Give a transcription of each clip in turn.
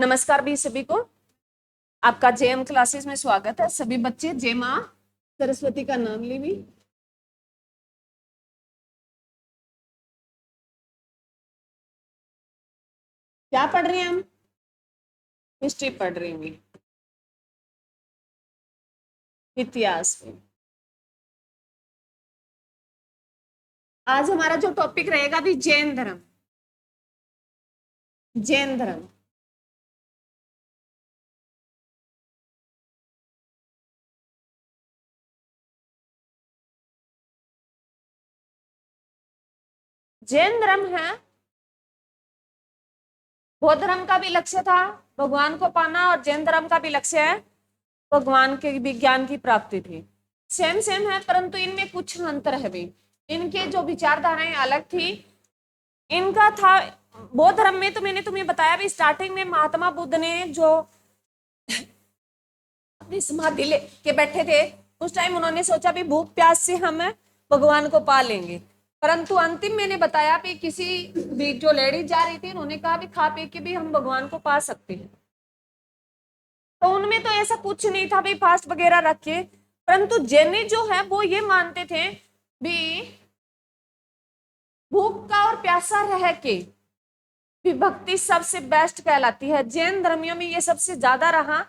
नमस्कार भी सभी को। आपका जेएम क्लासेस में स्वागत है। सभी बच्चे जय मां सरस्वती का नाम ली भी। क्या पढ़ रहे हैं हम? हिस्ट्री पढ़ रहे हैं, इतिहास में। आज हमारा जो टॉपिक रहेगा भी जैन धर्म। जैन धर्म। जैन धर्म है, बौद्ध धर्म का भी लक्ष्य था भगवान को पाना, और जैन धर्म का भी लक्ष्य है भगवान के विज्ञान की प्राप्ति थी। सेम सेम है, परंतु इनमें कुछ अंतर है भी। इनके जो विचारधाराएं अलग थी। इनका था बौद्ध धर्म में, तो मैंने तुम्हें बताया भी स्टार्टिंग में महात्मा बुद्ध ने जो अपनी समाधि लेके बैठे थे, उस टाइम उन्होंने सोचा भी भूख प्यास से हम भगवान को पा लेंगे। परंतु अंतिम मैंने बताया भी किसी भी जो लेडीज जा रही थी, उन्होंने कहा भी खा पी के भी हम भगवान को पा सकते हैं। तो उनमें तो ऐसा कुछ नहीं था भी फास्ट वगैरह रख के। परंतु जैनी जो है वो ये मानते थे भी भूख का और प्यासा रह के भी भक्ति सबसे बेस्ट कहलाती है। जैन धर्मियों में ये सबसे ज्यादा रहा।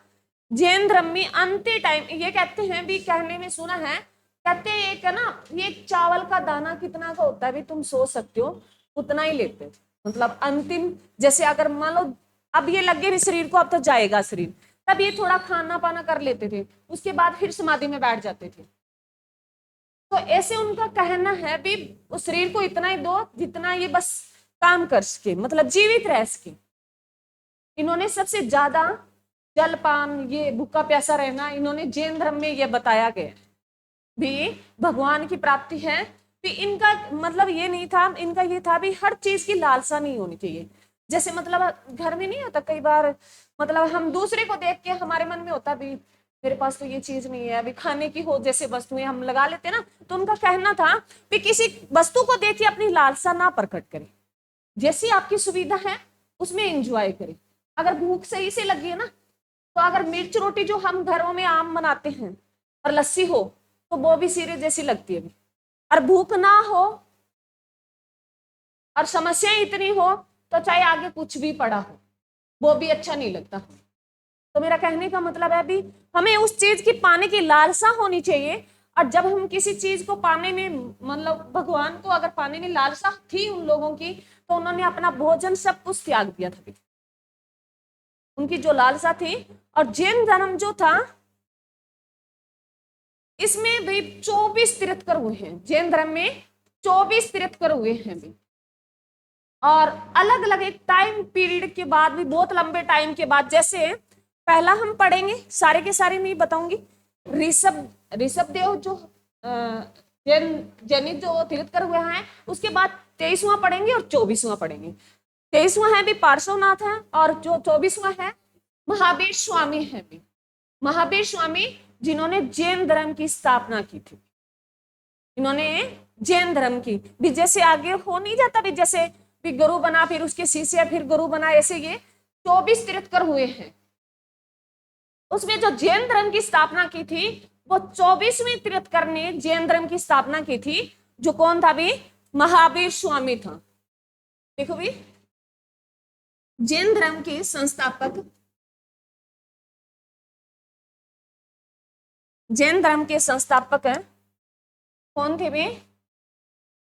जैन धर्म में अंतिम टाइम ये कहते हैं भी, कहने में सुना है, कहते हैं एक है ना, ये चावल का दाना कितना का होता है भी तुम सोच सकते हो, उतना ही लेते। मतलब अंतिम, जैसे अगर मान लो अब ये लगे भी शरीर को, अब तो जाएगा शरीर, तब ये थोड़ा खाना पाना कर लेते थे, उसके बाद फिर समाधि में बैठ जाते थे। तो ऐसे उनका कहना है भी उस शरीर को इतना ही दो जितना ये बस काम कर सके, मतलब जीवित रह सके। इन्होंने सबसे ज्यादा जलपान, ये भूखा प्यासा रहना, इन्होंने जैन धर्म में ये बताया गया भी भगवान की प्राप्ति है। भी इनका मतलब ये नहीं था, इनका ये था भी हर चीज की लालसा नहीं होनी चाहिए। जैसे मतलब घर में नहीं होता कई बार, मतलब हम दूसरे को देख के हमारे मन में होता भी मेरे पास तो ये चीज नहीं है, अभी खाने की हो जैसे वस्तुएं हम लगा लेते ना। तो उनका कहना था कि किसी वस्तु को देख के अपनी लालसा ना प्रकट करें, जैसी आपकी सुविधा है उसमें एंजॉय करें। अगर भूख सही से लगी है ना, तो अगर मिर्च रोटी जो हम घरों में आम बनाते हैं और लस्सी हो, तो वो भी सीरे जैसी लगती है। और भूख ना हो और समस्या इतनी हो, तो चाहे आगे कुछ भी पड़ा हो वो भी अच्छा नहीं लगता। तो मेरा कहने का मतलब है भी हमें उस चीज की पाने की लालसा होनी चाहिए। और जब हम किसी चीज को पाने में, मतलब भगवान को अगर पाने में लालसा थी उन लोगों की, तो उन्होंने अपना भोजन सब कुछ त्याग दिया था, उनकी जो लालसा थी। और जैन धर्म जो था, इसमें भी 24 तीर्थकर हुए हैं। जैन धर्म में 24 तीर्थकर हुए हैं भी। और अलग अलग एक टाइम पीरियड के बाद भी, बहुत लंबे टाइम के बाद, जैसे पहला हम पढ़ेंगे, सारे के सारे नहीं बताऊंगी। ऋषभ ऋषभ देव जो जैन जैनिक जो तीर्थकर हुए हैं, उसके बाद 23वां पढ़ेंगे और 24वां पढ़ेंगे। 23वां है भी पार्श्वनाथ है, और जो 24वां है महावीर स्वामी है भी। महावीर स्वामी जिन्होंने जैन धर्म की स्थापना की थी। इन्होंने जैन धर्म की भी, जैसे आगे हो नहीं जाता भी, जैसे भी गुरु बना, फिर उसके शिष्य, फिर गुरु बना, ऐसे ये 24 तीर्थकर हुए हैं। उसमें जो जैन धर्म की स्थापना की थी, वो 24वें तीर्थकर ने जैन धर्म की स्थापना की थी। जो कौन था भी? महावीर स्वामी था। देखो भी, जैन धर्म के संस्थापक, जैन धर्म के संस्थापक है कौन थे भी?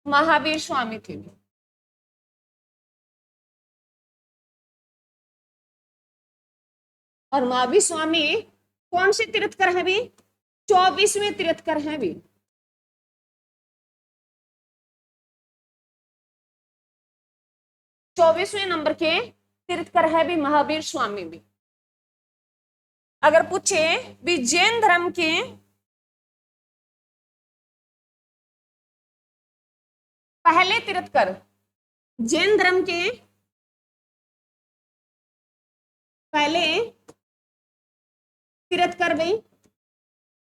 महावीर स्वामी थे भी। और महावीर स्वामी कौन से तीर्थकर है भी? 24वें तीर्थकर है भी। 24वें नंबर के तीर्थकर है भी महावीर स्वामी भी। अगर पूछे भी जैन धर्म के पहले तीर्थकर, जैन धर्म के पहले तीर्थकर भाई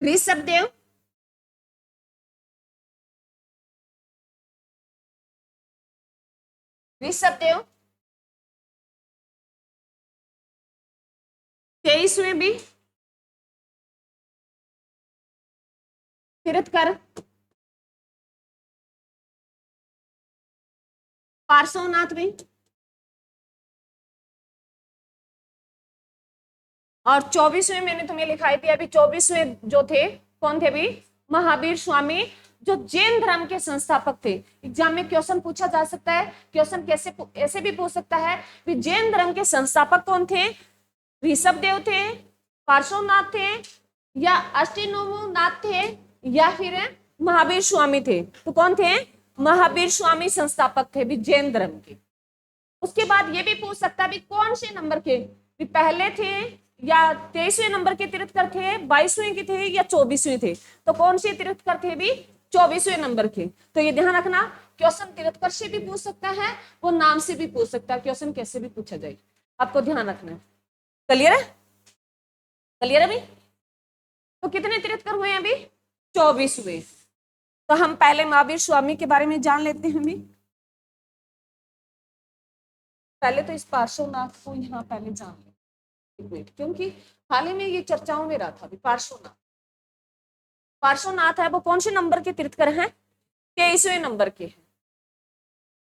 ऋषभ देव, ऋषभ देव, 23वें भी तीर्थकर, पार्श्वनाथ भी, और 24वें मैंने तुम्हें लिखाई थी अभी। 24वें जो थे कौन थे भी? महावीर स्वामी, जो जैन धर्म के संस्थापक थे। एग्जाम में क्वेश्चन पूछा जा सकता है। क्वेश्चन कैसे ऐसे भी पूछ सकता है कि जैन धर्म के संस्थापक कौन थे? ऋषभ देव थे, पार्श्वनाथ थे, या अष्टोनाथ थे, या फिर महावीर स्वामी थे? तो कौन थे? महावीर स्वामी संस्थापक थे भी जैन धर्म के। उसके बाद ये भी पूछ सकता है भी कौन से नंबर के, भी पहले थे या 23वें नंबर के तीर्थकर थे, 22वें के थे, या 24वें थे? तो कौन से तीर्थकर थे भी? 24वें नंबर के। तो ये ध्यान रखना, क्वेश्चन तीर्थकर से भी पूछ सकता है, वो नाम से भी पूछ सकता है, क्वेश्चन कैसे भी पूछा जाए, आपको ध्यान रखना है। क्लियर है? क्लियर है भाई? तो कितने तीर्थकर हुए अभी? 24वें। तो हम पहले महावीर स्वामी के बारे में जान लेते हैं भी। पहले तो इस पार्श्वनाथ को यहाँ पहले जान ले, क्योंकि हाल ही में ये चर्चाओं में रहा था भी। पार्श्वनाथ, पार्श्वनाथ है वो कौन से नंबर के तीर्थकर हैं? 23वें नंबर के हैं।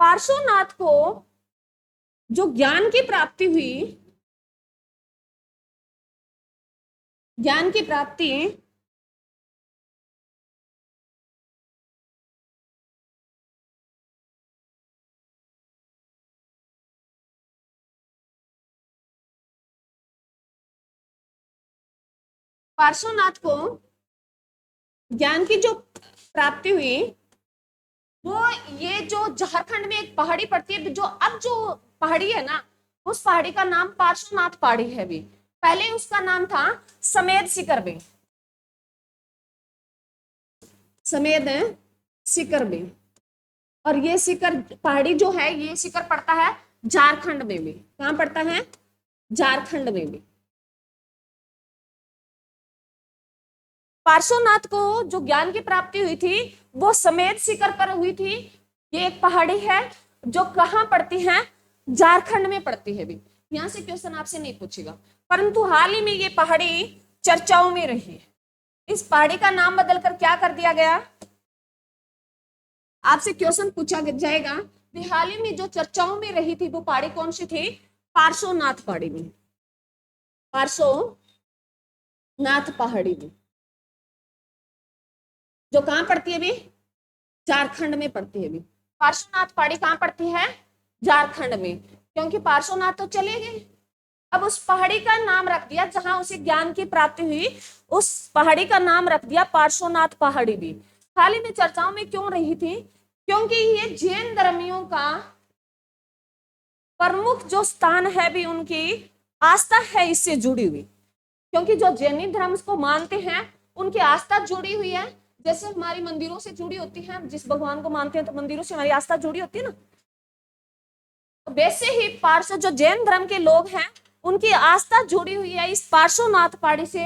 पार्श्वनाथ को जो ज्ञान की प्राप्ति हुई, ज्ञान की प्राप्ति पार्श्वनाथ को ज्ञान की जो प्राप्ति हुई, वो ये जो झारखंड में एक पहाड़ी पड़ती है, जो अब जो पहाड़ी है ना, उस पहाड़ी का नाम पार्श्वनाथ पहाड़ी है भी। पहले उसका नाम था समेद शिखर भी, समेद शिखर भी। और ये शिखर पहाड़ी जो है, ये शिखर पड़ता है झारखंड में भी। कहाँ पड़ता है? झारखंड में भी। पार्श्वनाथ को जो ज्ञान की प्राप्ति हुई थी वो समेत शिखर पर हुई थी। ये एक पहाड़ी है जो कहाँ पड़ती है? झारखंड में पड़ती है भी। यहाँ से क्वेश्चन आपसे नहीं पूछेगा, परंतु हाल ही में ये पहाड़ी चर्चाओं में रही है। इस पहाड़ी का नाम बदलकर क्या कर दिया गया? आपसे क्वेश्चन पूछा जाएगा कि हाल ही में जो चर्चाओं में रही थी वो पहाड़ी कौन सी थी? पार्श्वनाथ पहाड़ी में, पार्श्वनाथ पहाड़ी में, जो कहां पड़ती है भी? झारखंड में पड़ती है भी। पार्श्वनाथ पहाड़ी कहां पड़ती है? झारखंड में। क्योंकि पार्श्वनाथ तो चले गए, अब उस पहाड़ी का नाम रख दिया जहां उसे ज्ञान की प्राप्ति हुई, उस पहाड़ी का नाम रख दिया पार्श्वनाथ पहाड़ी भी। हाल ही में चर्चाओं में क्यों रही थी? क्योंकि ये जैन धर्मियों का प्रमुख जो स्थान है भी, उनकी आस्था है इससे जुड़ी हुई। क्योंकि जो जैनी धर्म को मानते हैं उनकी आस्था जुड़ी हुई है, जैसे हमारी मंदिरों से जुड़ी होती है। जिस भगवान को मानते हैं तो मंदिरों से हमारी आस्था जुड़ी होती है ना, तो वैसे ही पार्श्व जो जैन धर्म के लोग हैं उनकी आस्था जुड़ी हुई है इस पार्श्वनाथ पहाड़ी से।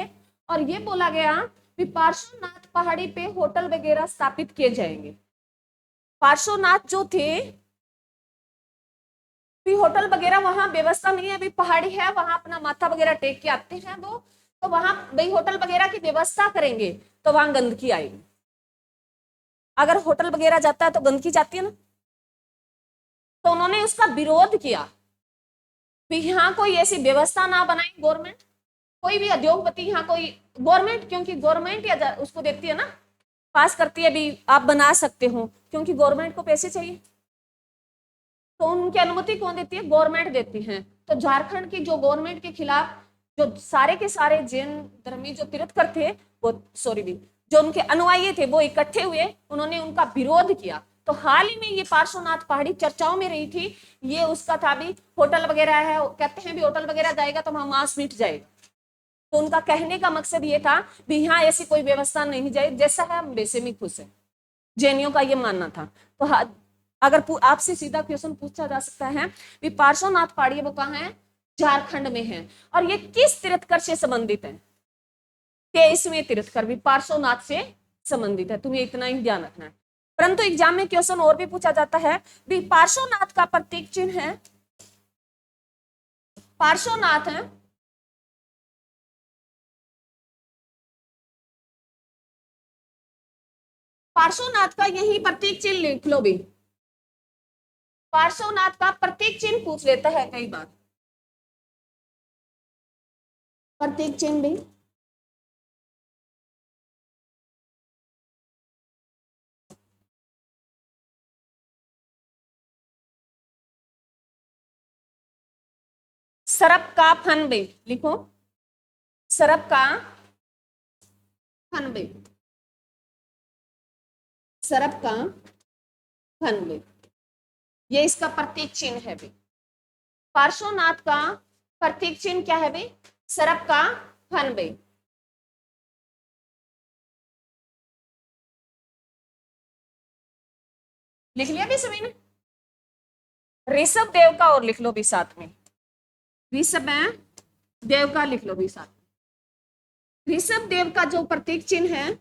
और ये बोला गया कि पार्श्वनाथ पहाड़ी पे होटल वगैरह स्थापित किए जाएंगे। पार्श्वनाथ जो थे भी, होटल वगैरह वहां व्यवस्था नहीं है, अभी पहाड़ी है, वहां अपना माथा वगैरह टेक के आते हैं वो, तो वहां भाई होटल वगैरह की व्यवस्था करेंगे तो वहां गंदगी आएगी। अगर होटल वगैरह जाता है तो गंदगी जाती है ना, तो उन्होंने उसका विरोध किया कि यहाँ कोई ऐसी व्यवस्था ना बनाए गवर्नमेंट, कोई भी उद्योगपति यहाँ कोई गवर्नमेंट, क्योंकि गवर्नमेंट या उसको देती है ना, पास करती है भी आप बना सकते हो, क्योंकि गवर्नमेंट को पैसे चाहिए, तो उनकी अनुमति कौन देती है? गवर्नमेंट देती है। तो झारखंड की जो गवर्नमेंट के खिलाफ जो सारे के सारे जैन धर्मी जो तीर्थकर थे, वो सॉरी भी जो उनके अनुयायी थे वो इकट्ठे हुए, उन्होंने उनका विरोध किया। तो हाल ही में ये पार्श्वनाथ पहाड़ी चर्चाओं में रही थी। ये उसका था भी होटल वगैरह है, कहते हैं भी होटल वगैरह जाएगा तो वहां मांस मीट जाएगा। तो उनका कहने का मकसद ये था भी यहाँ ऐसी कोई व्यवस्था नहीं जाए, जैसा है हम वैसे में खुश है। जैनियों का ये मानना था। तो अगर आपसे सीधा क्वेश्चन पूछा जा सकता है भी पार्श्वनाथ पहाड़ी वो कहाँ है? झारखंड में है। और ये किस तीर्थकर से संबंधित है? 23वें तीर्थकर भी पार्श्वनाथ से संबंधित है, तुम्हें इतना ही ध्यान रखना है। परंतु एग्जाम में क्वेश्चन और भी पूछा जाता है भी पार्श्वनाथ का प्रतीक चिन्ह है, पार्श्वनाथ है पार्श्वनाथ का यही प्रतीक चिन्ह लिख लो भी, पार्श्वनाथ का प्रतीक चिन्ह पूछ लेता है कई बार, प्रतीक चिन्ह भी। सरप का फन भी लिखो, सरप का फन भी, सरप का फन भी, ये इसका प्रतीक चिन्ह है भी। पार्श्वनाथ का प्रतीक चिन्ह क्या है भी? सरप का फन भी। लिख लिया भी सभी ने? ऋषभ देव का और लिख लो भी साथ में, ऋषभ देव का लिख लो भी साथ में। ऋषभ देव का जो प्रतीक चिन्ह है,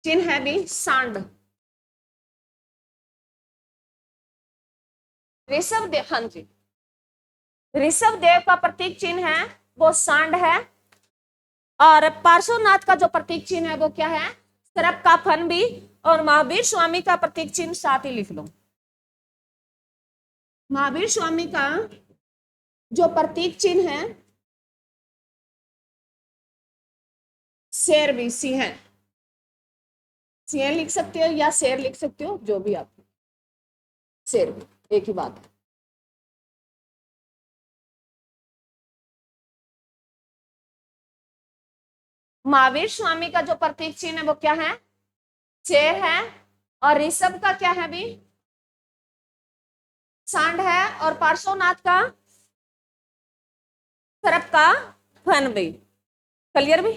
चिन्ह है भी सांड। ऋषभ देव, हाँ जी, ऋषभ देव का प्रतीक चिन्ह है वो सांड है, और पार्श्वनाथ का जो प्रतीक चिन्ह है वो क्या है? सरप का फन भी। और महावीर स्वामी का प्रतीक चिन्ह साथ ही लिख लो। महावीर स्वामी का जो प्रतीक चिन्ह है शेर भी, सिंह, सिंह लिख सकते हो या शेर लिख सकते हो, जो भी आप, शेर भी एक ही बात है। महावीर स्वामी का जो प्रतीक चिन्ह है वो क्या है? शेर है। और ऋषभ का क्या है भी? सांड है। और पार्श्वनाथ का सरप का फन भी। क्लियर भी?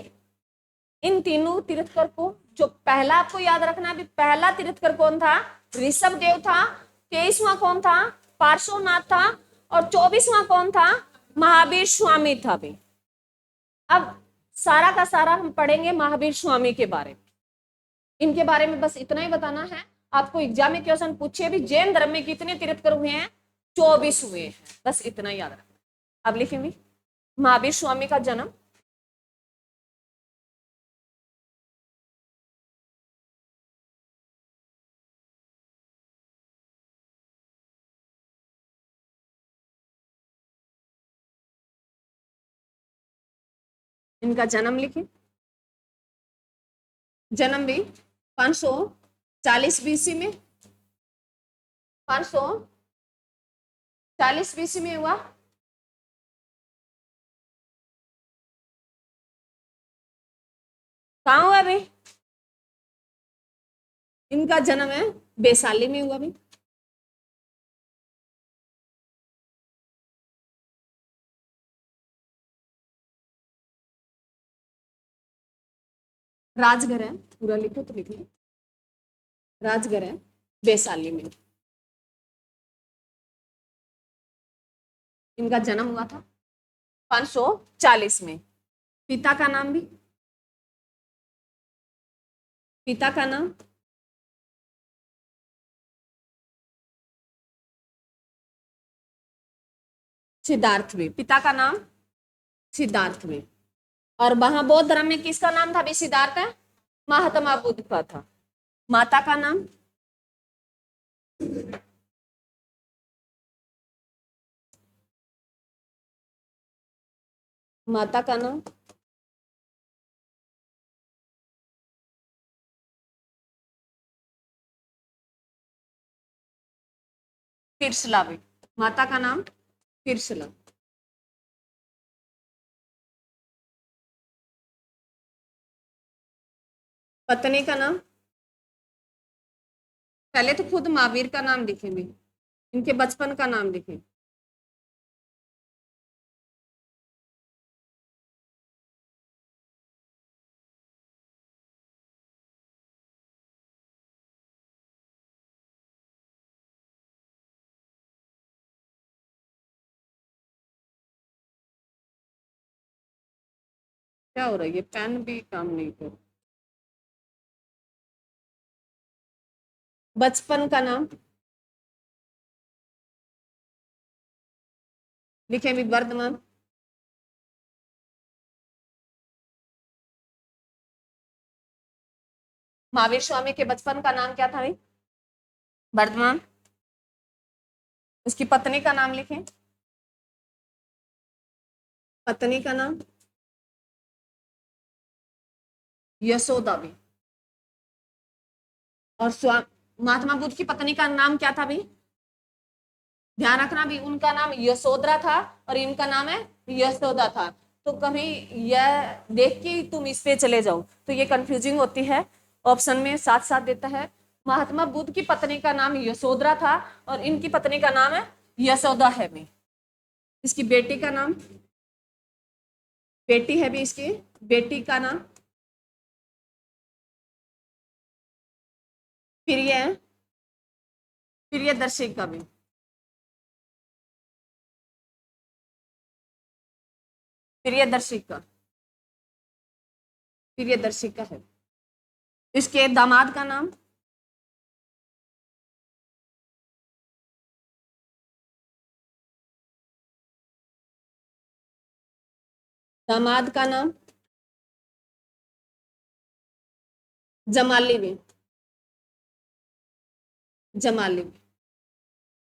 इन तीनों तीर्थकर को जो पहला आपको याद रखना है, पहला तीर्थकर कौन था? ऋषभ देव था। 23वां कौन था? पार्श्वनाथ था। और 24वां कौन था? महावीर स्वामी था भी। अब सारा का सारा हम पढ़ेंगे महावीर स्वामी के बारे में। इनके बारे में बस इतना ही बताना है आपको। एग्जाम में क्वेश्चन पूछे भी जैन धर्म में कितने तीर्थकर हुए हैं? 24 हुए हैं, बस इतना ही याद रखना। अब लिखेंगे महावीर स्वामी का जन्म, इनका जन्म लिखे। जन्म भी 540 बीसी में, 540 बीसी में हुआ। कहाँ हुआ भाई? इनका जन्म है वैशाली में हुआ भाई। राजघर है, पूरा लिखो तो लिख लो। राजघर है वैशाली में। इनका जन्म हुआ था 540 में। पिता का नाम भी, पिता का नाम सिद्धार्थ भी, पिता का नाम सिद्धार्थ भी। और वहां बौद्ध धर्म में किसका नाम था भी? सिद्धार्थ है, महात्मा बुद्ध का था। माता का नाम माता का नाम तिरसला भी, माता का नाम तिरसला। पत्नी का नाम, पहले तो खुद महावीर का नाम लिखेंगे, इनके बचपन का नाम लिखें। क्या हो रहा है? ये पेन भी काम नहीं कर। बचपन का नाम लिखे भी वर्धमान। महावीर स्वामी के बचपन का नाम क्या था भाई? वर्धमान। उसकी पत्नी का नाम लिखें, पत्नी का नाम यशोदा भी। और महात्मा बुद्ध की पत्नी का नाम क्या था भाई? ध्यान रखना भी, उनका नाम यशोधरा था और इनका नाम है यशोदा था। तो कभी यह देख के तुम इस पे चले जाओ तो ये कंफ्यूजिंग होती है। ऑप्शन में साथ साथ देता है, महात्मा बुद्ध की पत्नी का नाम यशोधरा था और इनकी पत्नी का नाम है यशोदा है भी। इसकी बेटी का नाम, बेटी है भी इसकी, बेटी का नाम प्रिय, प्रियदर्शिका भी। प्रियदर्शिका, प्रियदर्शिका है। इसके दामाद का नाम, दामाद का नाम जमाली भी, जमाली भी।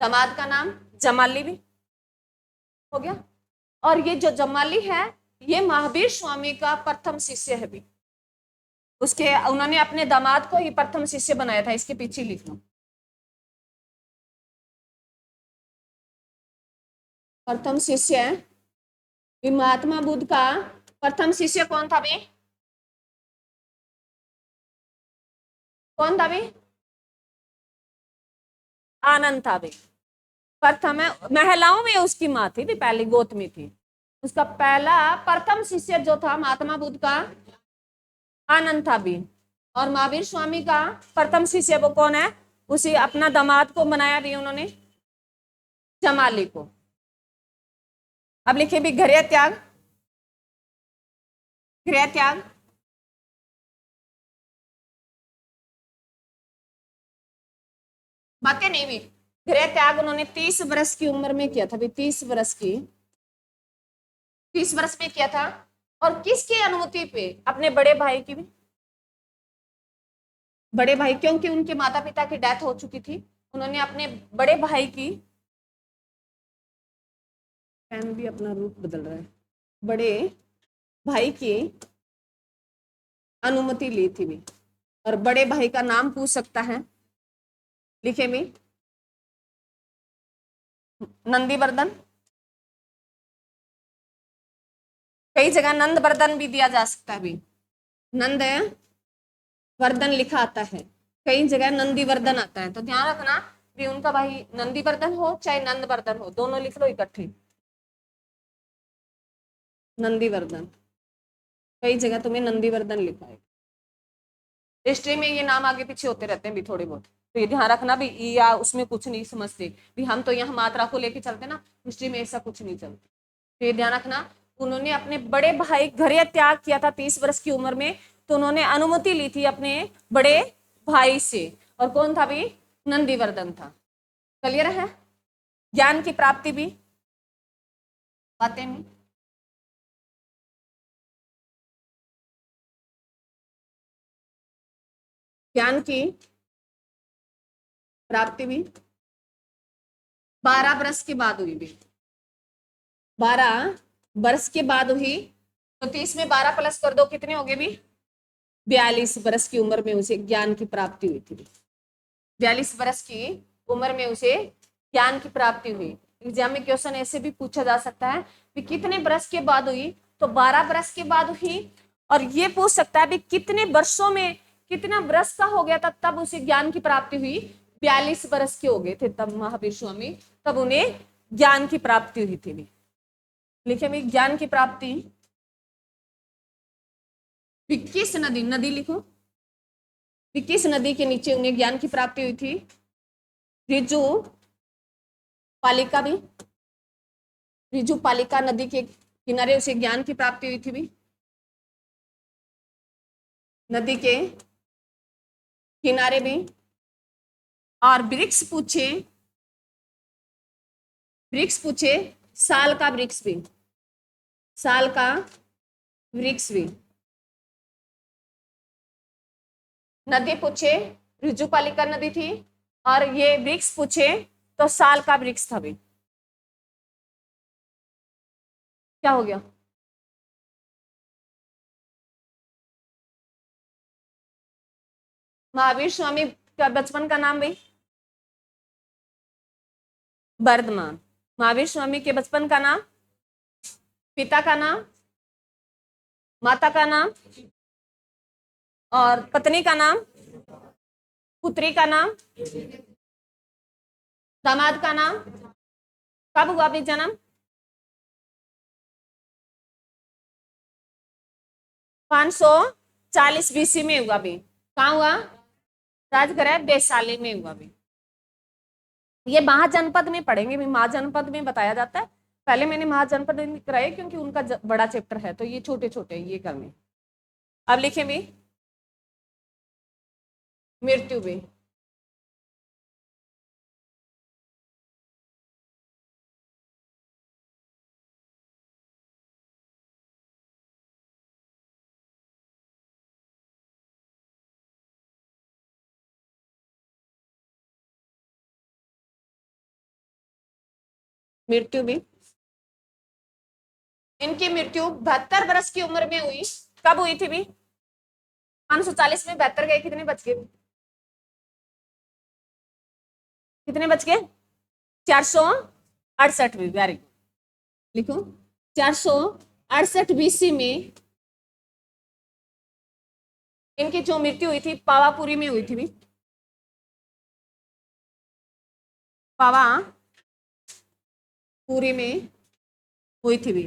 दामाद का नाम जमाली भी हो गया। और ये जो जमाली है ये महावीर स्वामी का प्रथम शिष्य है भी। उसके उन्होंने अपने दामाद को ही प्रथम शिष्य बनाया था, इसके पीछे लिख लो। प्रथम शिष्य महात्मा बुद्ध का प्रथम शिष्य कौन था भी? कौन था भी? आनंद था भी। प्रथम है, महिलाओं में उसकी माँ थी भी, पहली गौतमी थी। उसका पहला प्रथम शिष्य जो था महात्मा बुद्ध का आनंद था भी। और महावीर स्वामी का प्रथम शिष्य वो कौन है? उसी अपना दामाद को बनाया भी उन्होंने, जमाली को। अब लिखे भी गृह त्याग, गृह त्याग। बातें नहीं भी, गृह त्याग उन्होंने 30 वर्ष की उम्र में किया था भी, 30 वर्ष की, 30 वर्ष में किया था। और किसकी अनुमति पे? अपने बड़े भाई की भी, बड़े भाई, क्योंकि उनके माता पिता की डेथ हो चुकी थी। उन्होंने अपने बड़े भाई की, पेन भी अपना रूप बदल रहा है, बड़े भाई की अनुमति ली थी भी। और बड़े भाई का नाम पूछ सकता है, लिखे भी नंदीवर्धन। कई जगह नंदवर्धन भी दिया जा सकता है भी, नंद वर्धन लिखा आता है, कई जगह नंदीवर्धन आता है। तो ध्यान रखना भी उनका भाई नंदीवर्धन हो चाहे नंदवर्धन हो, दोनों लिख लो इकट्ठे, नंदीवर्धन। कई जगह तुम्हें नंदीवर्धन लिखा है। हिस्ट्री में ये नाम आगे पीछे होते रहते हैं भी थोड़े बहुत, तो ये ध्यान रखना भी, या उसमें कुछ नहीं समझते भी, हम तो यहाँ मात्रा को लेके चलते ना, हिस्ट्री में ऐसा कुछ नहीं चलता। तो ये ध्यान रखना, उन्होंने अपने बड़े भाई गृह त्याग किया था 30 वर्ष की उम्र में, तो उन्होंने अनुमति ली थी अपने बड़े भाई से। और कौन था भी? नंदीवर्धन था। क्लियर है? ज्ञान की प्राप्ति भी, बातें में ज्ञान की प्राप्ति भी 12 वर्ष के बाद हुई भी, 12 वर्ष के बाद हुई। तो 30 में 12 प्लस कर दो, कितने हो गए भी? 42 वर्ष की उम्र में उसे ज्ञान की प्राप्ति हुई थी। 42 वर्ष की उम्र में उसे ज्ञान की प्राप्ति हुई। एग्जाम में क्वेश्चन ऐसे भी पूछा जा सकता है कि कितने वर्ष के बाद हुई, तो 12 वर्ष के बाद हुई। और ये पूछ सकता है भी कितने वर्षों में, कितना वर्ष का हो गया था तब उसे ज्ञान की प्राप्ति हुई? 42 वर्ष के हो गए थे तब महावीर स्वामी, तब उन्हें ज्ञान की प्राप्ति हुई थी। लिखे भी ज्ञान की प्राप्ति, किस नदी, नदी लिखो, किस नदी के नीचे उन्हें ज्ञान की प्राप्ति हुई थी? रिजु पालिका भी, रिजु पालिका नदी के किनारे उसे ज्ञान की प्राप्ति हुई थी भी। नदी के किनारे भी। और वृक्ष पूछे, वृक्ष पूछे, साल का वृक्ष भी, साल का वृक्ष भी। नदी पूछे, ऋजुपालिका नदी थी, और ये वृक्ष पूछे तो साल का वृक्ष था भी। क्या हो गया? महावीर स्वामी का बचपन का नाम भाई? वर्धमान। महावीर स्वामी के बचपन का नाम, पिता का नाम, माता का नाम, और पत्नी का नाम, पुत्री का नाम, दामाद का नाम। कब हुआ भी जन्म? 540 बीसी में हुआ भी। कहाँ हुआ? राजगृह वैशाली में हुआ भी। ये महाजनपद में पढ़ेंगे भी, महाजनपद में बताया जाता है। पहले मैंने महाजनपद कराए क्योंकि उनका बड़ा चैप्टर है, तो ये छोटे छोटे ये करने। अब लिखें भी मृत्यु भी। मृत्यु भी। इनकी मृत्यु 72 वर्ष की उम्र में हुई। कब हुई थी भी? 540 में 72 गए, कितने बच गए? कितने बच गए? 468 भी। वेरी गुड, लिखो 468 बीसी में इनकी जो मृत्यु हुई थी पावापुरी में हुई थी भी। पावापुरी में हुई थी भी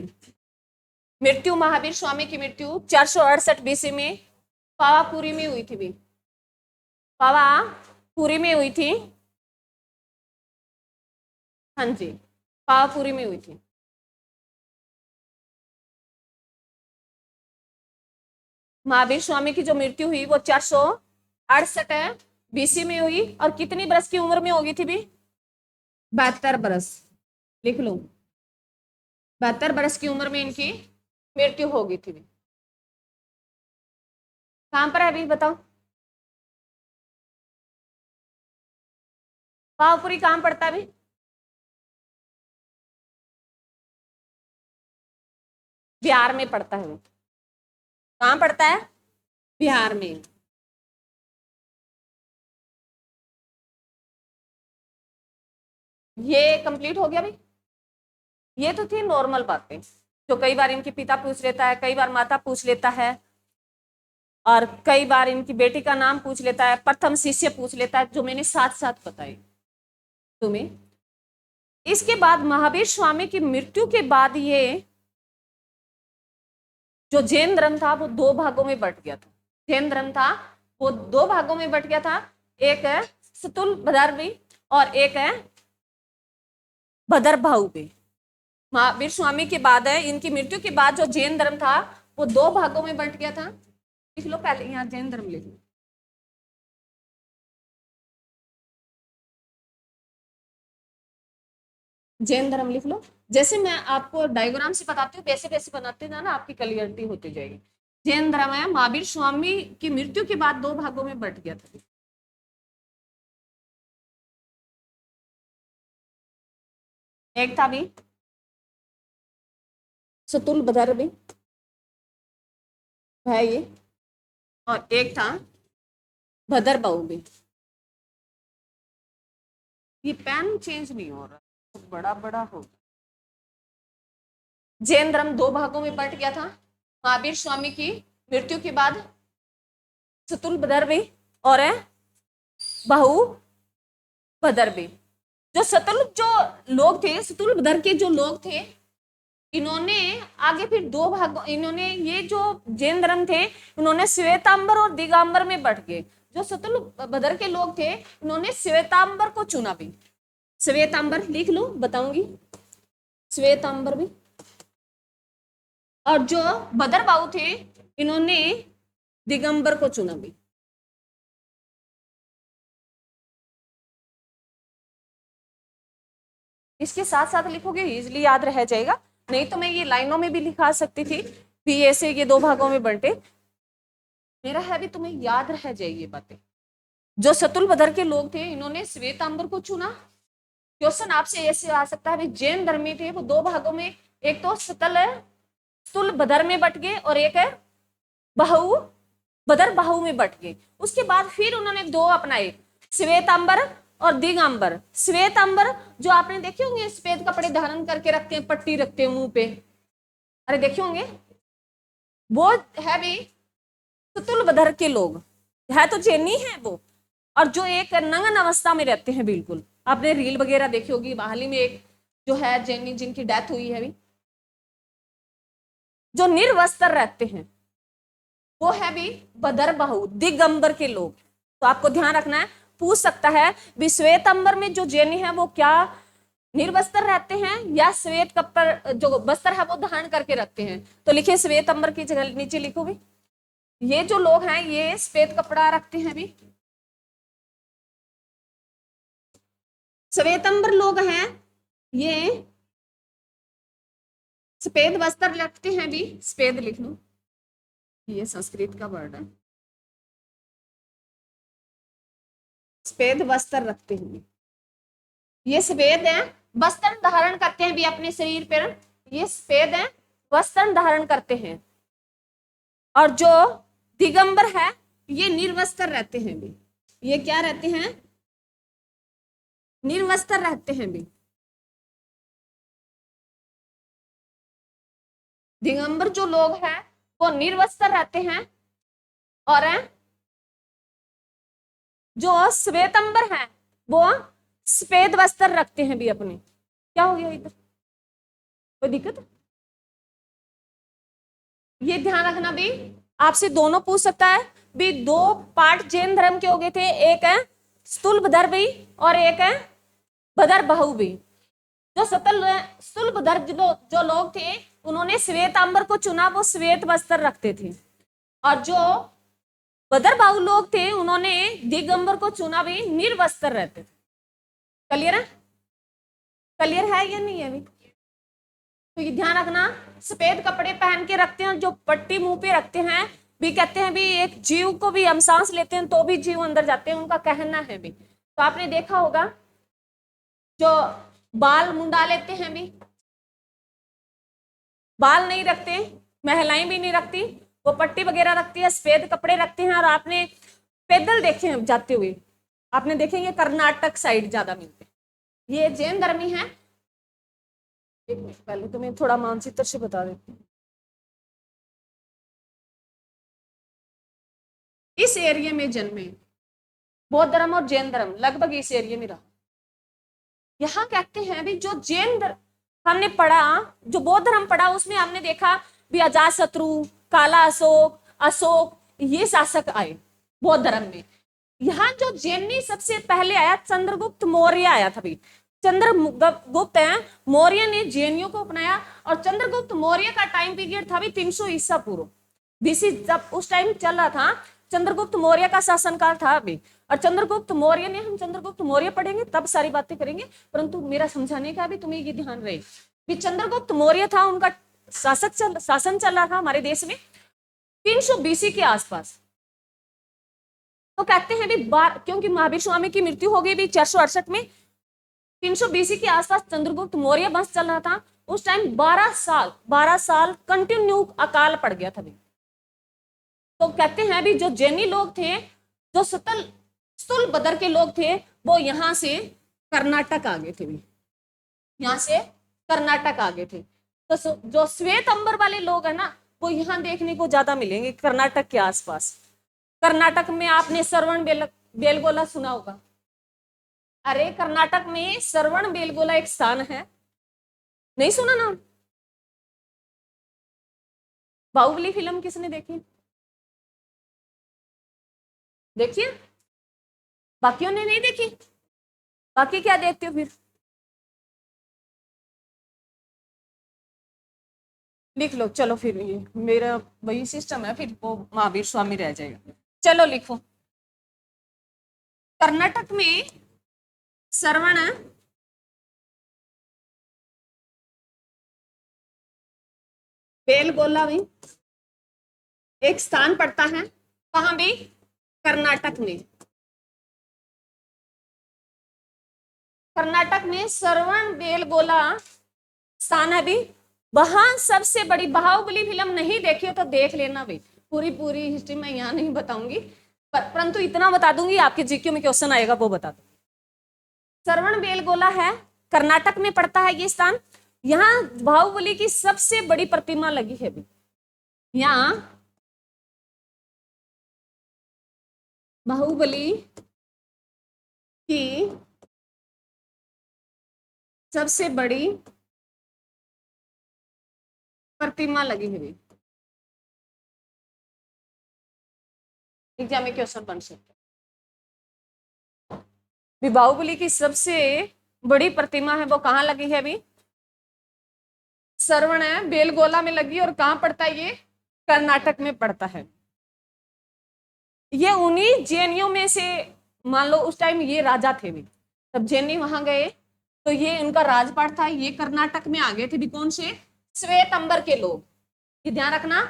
मृत्यु। महावीर स्वामी की मृत्यु 468 बीसी में पावापुरी में हुई थी भी। पावापुरी में हुई थी। हाँ जी, पावापुरी में हुई थी। महावीर स्वामी की जो मृत्यु हुई वो 468 बीसी में हुई, और कितनी बरस की उम्र में होगी थी भी? 72 बरस। लिख लो, 72 बरस की उम्र में इनकी मृत्यु होगी थी। कहां पर है अभी बताओ? पावपुरी कहां पड़ता है अभी? बिहार में पड़ता है। कहां पड़ता है? बिहार में। ये कंप्लीट हो गया भाई। ये तो थी नॉर्मल बातें जो कई बार इनके पिता पूछ लेता है, कई बार माता पूछ लेता है, और कई बार इनकी बेटी का नाम पूछ लेता है, प्रथम शिष्य पूछ लेता है, जो मैंने साथ साथ बताई तुम्हें। इसके बाद महावीर स्वामी की मृत्यु के बाद ये जो जैन धर्म था वो दो भागों में बट गया था। जैन धर्म था वो दो भागों में बट गया था। एक है सतुल भद्रवी और एक है भद्रभाऊ भी। महावीर स्वामी के बाद है, इनकी मृत्यु के बाद जो जैन धर्म था वो दो भागों में बट गया था। लिख लो पहले यहाँ जैन धर्म लिख लो। जैन धर्म लिख लो। जैसे मैं आपको डायग्राम से बताती हूँ वैसे वैसे बनाते जाना, आपकी क्लियरिटी होती जाएगी। जैन धर्म है महावीर स्वामी की मृत्यु के बाद दो भागों में बट गया था। एक था भी सतुल भद्रवी है ये, और एक था भद्रभाऊ भी। ये पेन चेंज नहीं हो रहा, तो बड़ा बड़ा हो। जैन धर्म दो भागों में बट गया था महावीर स्वामी की मृत्यु के बाद। सतुल भद्रवी और बहु भद्रवी। जो सतुल जो लोग थे, सतुल भद्र के जो लोग थे, इन्होंने आगे फिर दो भागों, इन्होंने ये जो जैन धर्म थे इन्होंने श्वेतांबर और दिगंबर में बट गए। जो सतुल भद्र के लोग थे इन्होंने श्वेतांबर को चुना भी। श्वेतांबर लिख लो, बताऊंगी श्वेतांबर भी। और जो भद्रभाऊ थे इन्होंने दिगंबर को चुना भी। इसके साथ साथ लिखोगे इजिली याद रह जाएगा, नहीं तो मैं ये लाइनों में भी लिखा सकती थी भी। ऐसे ये दो भागों में बंटे, मेरा है भी तुम्हें याद रह जाए ये बातें। जो सतुलबधर के लोग थे, इन्होंने श्वेतांबर को चुना। क्वेश्चन आपसे ऐसे आ सकता है, जैन धर्मी थे वो दो भागों में, एक तो स्तुलबधर में बट गए और एक है बहु बदर बाहु में बट गए। उसके बाद फिर उन्होंने दो अपनाए, श्वेतांबर और दिगंबर। श्वेतांबर जो आपने देखे होंगे, श्वेत कपड़े धारण करके रखते हैं, पट्टी रखते हैं मुंह पे, अरे देखे होंगे, वो है भी सतुलबधर के लोग, है तो जैनी है वो। और जो एक नंगन अवस्था में रहते हैं, बिल्कुल आपने रील वगैरह देखी होगी, हाल ही में एक जो है जैनी जिनकी डेथ हुई है भी, जो निर्वस्त्र रहते हैं, वो है भी बदर बहु दिगंबर के लोग। तो आपको ध्यान रखना है, पूछ सकता है भी श्वेतांबर में जो जैनी है वो क्या निर्वस्त्र रहते हैं या श्वेत कपड़ जो वस्त्र है वो धारण करके रखते हैं। तो लिखिए श्वेतांबर की जगह नीचे लिखो भी, ये जो लोग हैं ये श्वेत कपड़ा रखते हैं भी, श्वेतांबर लोग हैं ये सफेद वस्त्र रखते हैं भी, सफेद लिख लो, ये संस्कृत का वर्ड है, सफेद वस्त्र रखते हैं, ये सफेद है, वस्त्र धारण करते हैं भी अपने शरीर पर, ये सफेद है, वस्त्र धारण करते हैं। और जो दिगंबर है ये निर्वस्त्र रहते हैं भी, ये क्या रहते हैं, निर्वस्त्र रहते हैं भी। दिगंबर जो लोग हैं वो निर्वस्त्र रहते हैं, और जो श्वेतांबर हैं वो सफेद वस्त्र रखते हैं भी अपने। क्या हो गया इधर, कोई दिक्कत? ये ध्यान रखना भी, आपसे दोनों पूछ सकता है भी, दो पार्ट जैन धर्म के हो गए थे, एक है स्तुलबधर भी और एक है बदर बहु भी। जो स्तुलबधर जो लोग थे उन्होंने श्वेतांबर को चुना, वो श्वेत वस्त्र रखते थे, और जो बदर बाहु लोग थे उन्होंने दिगंबर को चुना, भी निर्वस्त्र रहते थे। क्लियर है? क्लियर है या नहीं है अभी? तो ये ध्यान रखना, सफेद कपड़े पहन के रखते हैं, जो पट्टी मुंह पे रखते हैं भी, कहते हैं भी एक जीव को भी हम सांस लेते हैं तो भी जीव अंदर जाते हैं, उनका कहना है भी। तो आपने देखा होगा जो बाल मुंडा लेते हैं भी, बाल नहीं रखते, महिलाएं भी नहीं रखती, वो पट्टी वगैरह रखती है, सफेद कपड़े रखते हैं। और आपने पैदल देखे हैं जाते हुए, आपने देखेंगे कर्नाटक साइड ज्यादा मिलते हैं, ये जैन धर्मी है। एक मिनट पहले तुम्हें थोड़ा मानचित्र से बता देती हूँ, इस एरिया में जन्मे, बौद्ध धर्म और जैन धर्म लगभग इस एरिया में रहा। यहाँ कहते हैं भी जो जैन धर्म हमने पढ़ा, जो बौद्ध धर्म पढ़ा, उसमें हमने देखा भी अजात शत्रु, काला अशोक, अशोक, ये शासक आए बौद्ध धर्म में। यहाँ जो जैनी सबसे पहले आया, चंद्रगुप्त मौर्य आया था भी। चंद्रगुप्त मौर्य ने जैनियों को अपनाया, और चंद्रगुप्त मौर्य का टाइम पीरियड था भी 300 ईसा पूर्व बीसी, जब उस टाइम चल रहा था चंद्रगुप्त मौर्य का शासनकाल था अभी। और चंद्रगुप्त मौर्य ने, हम चंद्रगुप्त मौर्य पढ़ेंगे तब सारी बातें करेंगे, परंतु मेरा समझाने का भी तुम्हें ये ध्यान रहे कि चंद्रगुप्त मौर्य था, उनका शासन चल रहा था हमारे देश में 300 बीसी के आसपास। तो कहते हैं भी क्योंकि महावीर स्वामी की मृत्यु हो गई भी 468 में, 300 बीसी के आसपास चंद्रगुप्त मौर्य वंश चल रहा था। उस टाइम 12 साल कंटिन्यू अकाल पड़ गया था भी। तो कहते हैं भी जो जैनी लोग थे, जो स्तुलबधर के लोग थे, वो यहां से कर्नाटक आ गए थे भी, यहां से कर्नाटक आ गए थे। तो जो श्वेतांबर वाले लोग है ना, वो यहाँ देखने को ज्यादा मिलेंगे कर्नाटक के आसपास। कर्नाटक में आपने श्रवण बेलगोला सुना होगा, अरे कर्नाटक में श्रवण बेलगोला एक स्थान है, नहीं सुना ना? बाहुबली फिल्म किसने देखी? देखिए, बाकियों ने नहीं देखी, बाकी क्या देखते हो फिर? लिख लो, चलो फिर ये मेरा वही सिस्टम है, फिर वो महावीर स्वामी रह जाएगा। चलो लिखो, कर्नाटक में श्रवण बेलगोला में एक स्थान पड़ता है, कहां भी? कर्नाटक में। कर्नाटक में श्रवण बेलगोला स्थान है भी। वहां सबसे बड़ी, बाहुबली फिल्म नहीं देखी हो तो देख लेना भाई, पूरी हिस्ट्री मैं यहाँ नहीं बताऊंगी, परंतु इतना बता दूंगी, आपके जीके में क्वेश्चन आएगा वो बता दूंगी। श्रवण बेलगोला है, कर्नाटक में पड़ता है ये स्थान। यहाँ बाहुबली की सबसे बड़ी प्रतिमा लगी है भी। यहाँ बाहुबली की सबसे बड़ी प्रतिमा लगी है भी। एग्जाम में क्वेश्चन बन सकते। बाहुबली की सबसे बड़ी प्रतिमा है वो कहाँ लगी है अभी? श्रवण है बेलगोला में लगी, और कहाँ पड़ता है ये? कर्नाटक में पड़ता है। ये उन्हीं जैनियों में से, मान लो उस टाइम ये राजा थे भी, तब जैनी वहां गए तो ये उनका राजपाट था। ये कर्नाटक में आ गए थे भी। कौन से? श्वेतंबर के लोग, ये ध्यान रखना,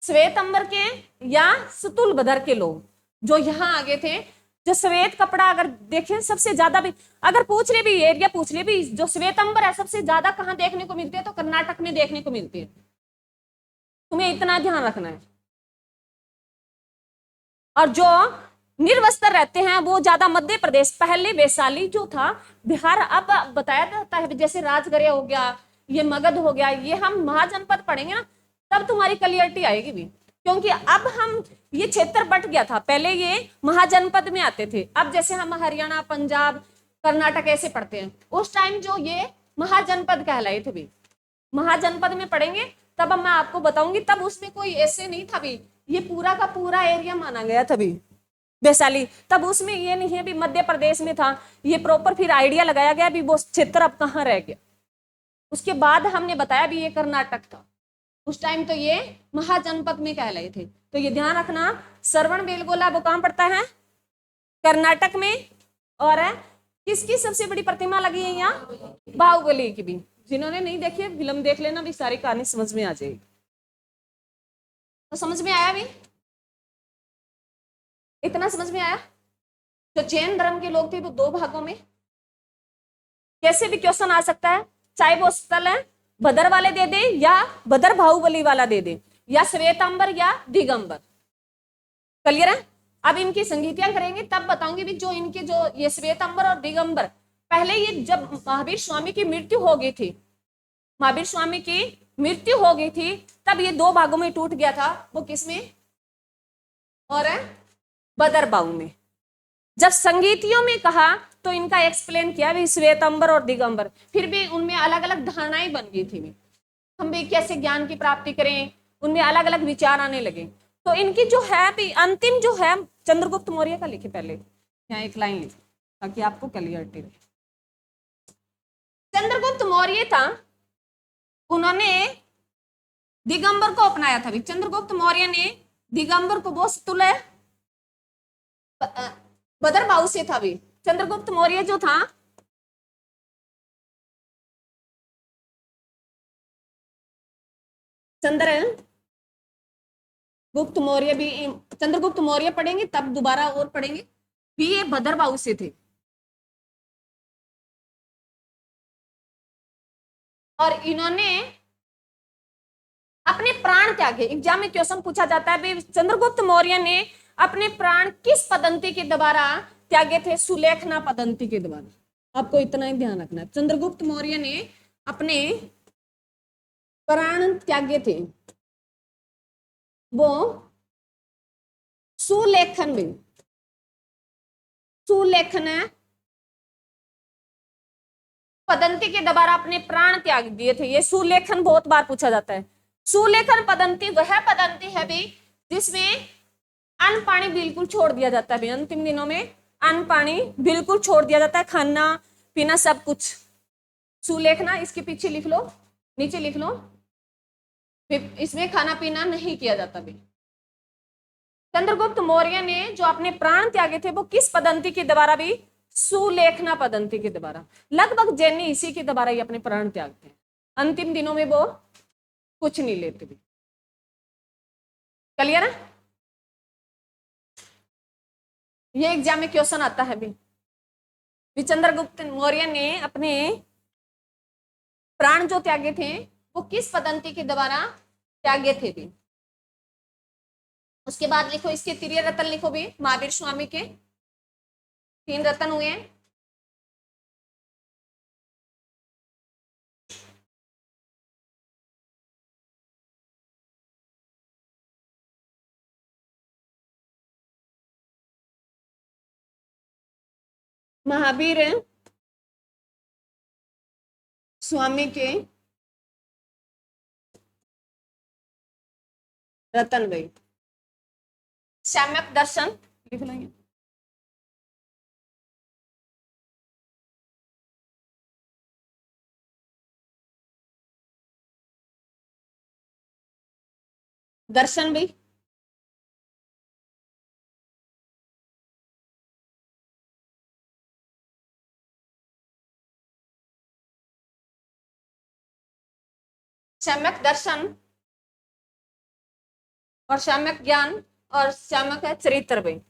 श्वेतंबर के या स्तुलभद्र के लोग जो यहाँ आ गए थे। जो श्वेत कपड़ा अगर देखें सबसे ज्यादा भी, अगर पूछ ले भी एरिया पूछ ले भी, जो श्वेतंबर है सबसे ज्यादा कहाँ देखने को मिलती है? तो कर्नाटक में देखने को मिलती है। तुम्हें इतना ध्यान रखना है। और जो निर्वस्त्र रहते हैं वो ज्यादा मध्य प्रदेश, पहले वैशाली जो था बिहार, अब बताया जाता है जैसे राजगढ़ हो गया, ये मगध हो गया, ये हम महाजनपद पढ़ेंगे ना तब तुम्हारी क्लियरिटी आएगी भी, क्योंकि अब हम ये क्षेत्र बट गया था। पहले ये महाजनपद में आते थे, अब जैसे हम हरियाणा, पंजाब, कर्नाटक ऐसे पढ़ते हैं, उस टाइम जो ये महाजनपद कहलाए थे भी। महाजनपद में पढ़ेंगे तब अब मैं आपको बताऊंगी, तब उसमें कोई ऐसे नहीं था भी, ये पूरा का पूरा एरिया माना गया था भी वैशाली। तब उसमें ये नहीं है भी मध्य प्रदेश में था, ये प्रॉपर फिर आइडिया लगाया गया भी वो क्षेत्र अब कहाँ रह गया। उसके बाद हमने बताया भी ये कर्नाटक था, उस टाइम तो ये महाजनपद में कहलाए थे। तो ये ध्यान रखना, श्रवण बेलगोला वो कहाँ पड़ता है? कर्नाटक में। और किसकी सबसे बड़ी प्रतिमा लगी है यहाँ? बाहुबली की भी। जिन्होंने नहीं देखी है फिल्म देख लेना भी, सारी कहानी समझ में आ जाएगी। तो समझ में आया भी? इतना समझ में आया? जो जैन धर्म के लोग थे वो दो भागों में, कैसे भी क्वेश्चन आ सकता है, चाहे वो स्थल है भद्र वाले दे दे या भद्र बाहुबली वाला दे दे, या श्वेतांबर या दिगंबर। क्लियर है? अब इनकी संगीतियां करेंगे तब बताऊंगी भी, जो इनके जो ये श्वेतांबर और दिगंबर, पहले ये जब महावीर स्वामी की मृत्यु हो गई थी, महावीर स्वामी की मृत्यु हो गई थी, तब ये दो भागों में टूट गया था। वो किसमें? और बदरबाऊ में। जब संगीतियों में कहा तो इनका एक्सप्लेन किया भी श्वेतांबर और दिगंबर, फिर भी उनमें अलग अलग धारणाएं बन गई थी भी, हम भी कैसे ज्ञान की प्राप्ति करें, उनमें अलग अलग विचार आने लगे। तो इनकी जो है भी अंतिम जो है, चंद्रगुप्त मौर्य का लिखे पहले यहाँ एक लाइन लिखे ताकि आपको क्लियरिटी रहे। चंद्रगुप्त मौर्य था, उन्होंने दिगंबर को अपनाया था भी। चंद्रगुप्त मौर्य ने दिगंबर को वो स्तुल्य बदरबाऊ से था भी। चंद्रगुप्त मौर्य जो था चंद्रगुप्त मौर्य भी, चंद्रगुप्त मौर्य पढ़ेंगे तब दोबारा और पढ़ेंगे भी, ये बदरबाऊ से थे। और इन्होंने अपने प्राण त्यागे। एग्जाम में क्वेश्चन पूछा जाता है भी चंद्रगुप्त मौर्य ने अपने प्राण किस पद्धति के द्वारा त्यागे थे? सुलेखना पद्धति के द्वारा। आपको इतना ही ध्यान रखना है, चंद्रगुप्त मौर्य ने अपने प्राण त्यागे थे वो सुलेखन में, सुलेखन पद्धति के द्वारा अपने प्राण त्याग दिए थे। ये सुलेखन बहुत बार पूछा जाता है। सुलेखन पद्धति वह पद्धति है भी जिसमें अन्न पानी बिल्कुल छोड़ दिया जाता है। अंतिम दिनों में अन्न पानी बिल्कुल छोड़ दिया जाता है, खाना पीना सब कुछ। सुलेखना इसके पीछे लिख लो, नीचे लिख लो, इसमें खाना पीना नहीं किया जाता भी। चंद्रगुप्त मौर्य ने जो अपने प्राण त्यागे थे वो किस पद्धति के द्वारा भी? सुलेखना पद्धति के द्वारा। लगभग जैनी इसी के द्वारा ही अपने प्राण त्यागते हैं, अंतिम दिनों में वो कुछ नहीं लेते भी। क्लियर है? ये एग्जाम में क्वेश्चन आता है भी चंद्रगुप्त मौर्य ने अपने प्राण जो त्यागे थे वो किस पद्धति के द्वारा त्यागे थे भी। उसके बाद लिखो इसके तीर्य रतन लिखो भी, महावीर स्वामी के 3 रतन हुए हैं। महावीर स्वामी के रतन भाई, सम्यक दर्शन लिख लेंगे। दर्शन भाई, सम्यक दर्शन और सम्यक ज्ञान और सम्यक है चरित्र भाई।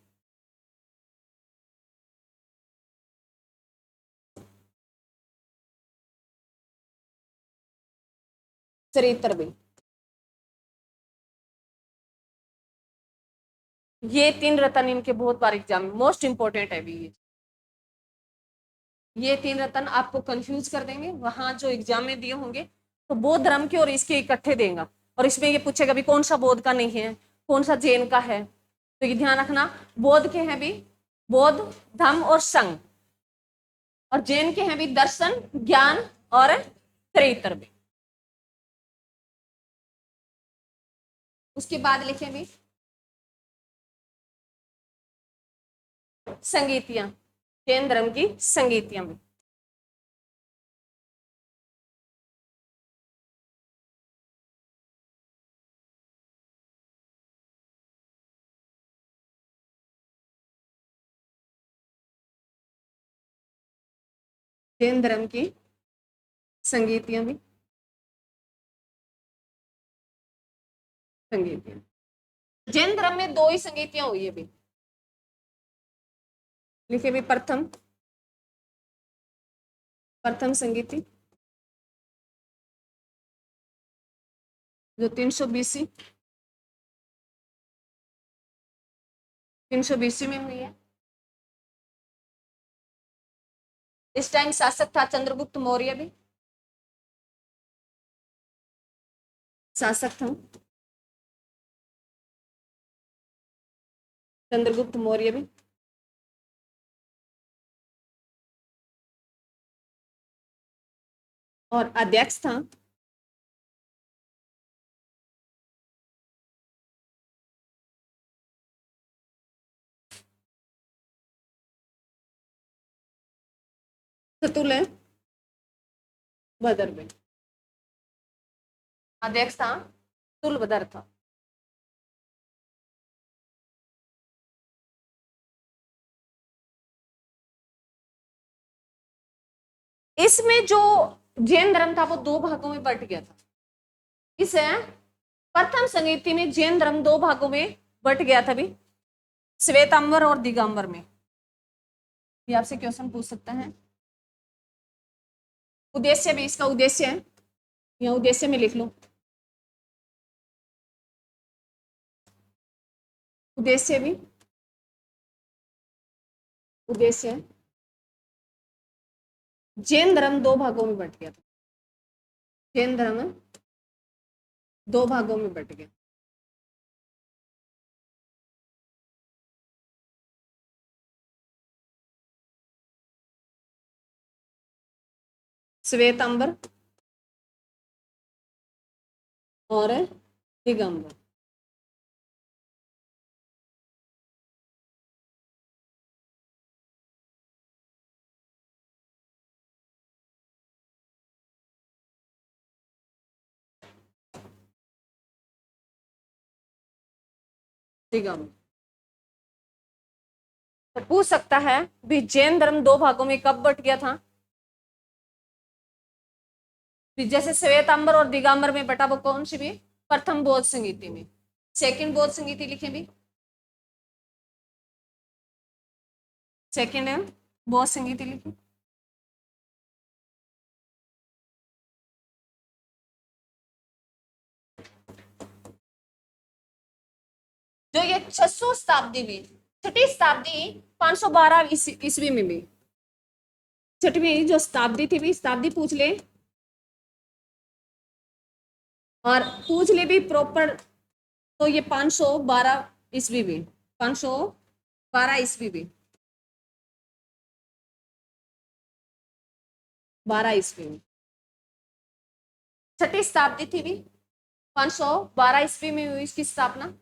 चरित्र भाई, ये 3 रतन इनके बहुत बार एग्जाम में मोस्ट इंपोर्टेंट है भी। ये 3 रतन आपको कंफ्यूज कर देंगे, वहां जो एग्जाम में दिए होंगे तो बौद्ध धर्म के और इसके इकट्ठे देगा, और इसमें ये पूछेगा भी कौन सा बौद्ध का नहीं है, कौन सा जैन का है, तो ये ध्यान रखना। बौद्ध के हैं भी बौद्ध, धम्म और संघ, और जैन के हैं भी दर्शन, ज्ञान और चरित्र भी। उसके बाद लिखे भी संगीतियां, जैन धर्म की संगीतियां भी। जैन धर्म की संगीतियां भी, संगीतियां। जैन धर्म में 2 ही संगीतियां हुई है भी, लिखे भी प्रथम, प्रथम संगीति जो 320 में हुई है। इस टाइम शासक था चंद्रगुप्त मौर्य भी, शासक था चंद्रगुप्त मौर्य भी। और अध्यक्ष था सतुल भदर में, अध्यक्ष था तुलभदर था। इसमें जो जैन धर्म था वो 2 भागों में बट गया था। इस प्रथम संगीति में जैन धर्म 2 भागों में बट गया था भी, श्वेतांबर और दिगंबर में। ये आपसे क्वेश्चन पूछ सकता है। उद्देश्य भी इसका उद्देश्य है, यहाँ उद्देश्य में लिख लो। उद्देश्य भी, उद्देश्य जैन धर्म 2 भागों में बट गया था। जैन धर्म 2 भागों में बट गया। श्वेतांबर और दिगंबर। दिगंबर तो पूछ सकता है भी जैन धर्म 2 भागों में कब बट गया था। जैसे श्वेतांबर और दिगंबर में बटा, वो कौन सी भी, प्रथम बौद्ध संगीति में। सेकंड बौद्ध संगीति लिखे भी सेकंड है बहुत संगीति लिखी। जो ये 600 शताब्दी में, छठी शताब्दी 512 ईस्वी में भी, छठवीं जो शताब्दी थी भी, शताब्दी पूछ ले और पूछ ले भी प्रॉपर, तो ये 512 ईस्वी भी, 512 ईस्वी भी, 12 ईस्वी में छठी शताब्दी थी भी, 512 ईस्वी में हुई इसकी स्थापना।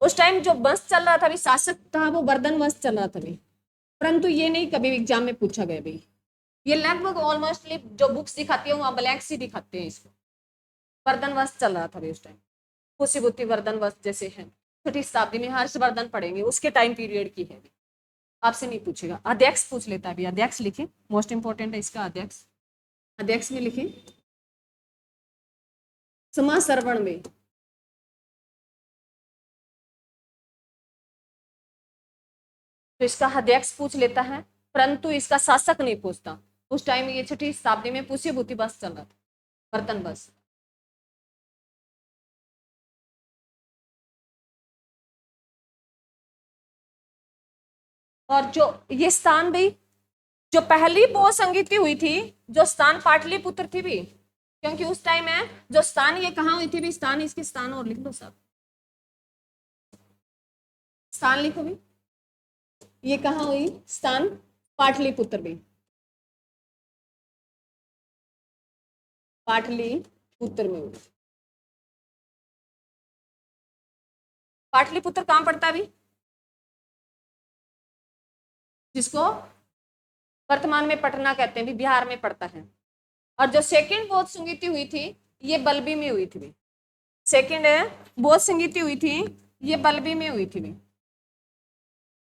उस टाइम जो वंश चल रहा था भी, शासक था वो वर्धन वंश चल रहा था भी, परंतु ये नहीं कभी एग्जाम में पूछा गया भाई। ये लगभग ऑलमोस्टली जो बुक्स दिखाती है वहां ब्लैंक सी दिखाते हैं इसको। वर्धन वंश चल रहा था भी उस टाइम, कुशीबुद्धि वर्धन वंश जैसे है। छठी शताब्दी में हर्षवर्धन पढ़ेंगे, उसके टाइम पीरियड की है, आपसे नहीं पूछेगा। अध्यक्ष पूछ लेता है भी, अध्यक्ष लिखे, मोस्ट इंपोर्टेंट है इसका अध्यक्ष। अध्यक्ष में लिखे समाज सर्वण में, तो इसका अध्यक्ष पूछ लेता है, परंतु इसका शासक नहीं पूछता। उस टाइम ये छठी शताब्दी में पुष्यभूति बस चल रहा था, बर्तन बस। और जो ये स्थान भी, जो पहली बहु संगीति हुई थी, जो स्थान पाटलिपुत्र थी भी, क्योंकि उस टाइम है जो स्थान ये कहाँ हुई थी भी, स्थान इसके स्थान और लिख लो सब, स्थान लिखो भी, ये कहाँ हुई स्थान, पाटलिपुत्र भी, पाटलिपुत्र में हुई। पाटलिपुत्र कहाँ पड़ता है भी, जिसको वर्तमान में पटना कहते हैं भी, बिहार में पड़ता है। और जो सेकंड बौद्ध संगीति हुई थी ये बल्बी में हुई थी भी, सेकंड बौद्ध संगीति हुई थी ये बल्बी में हुई थी भी।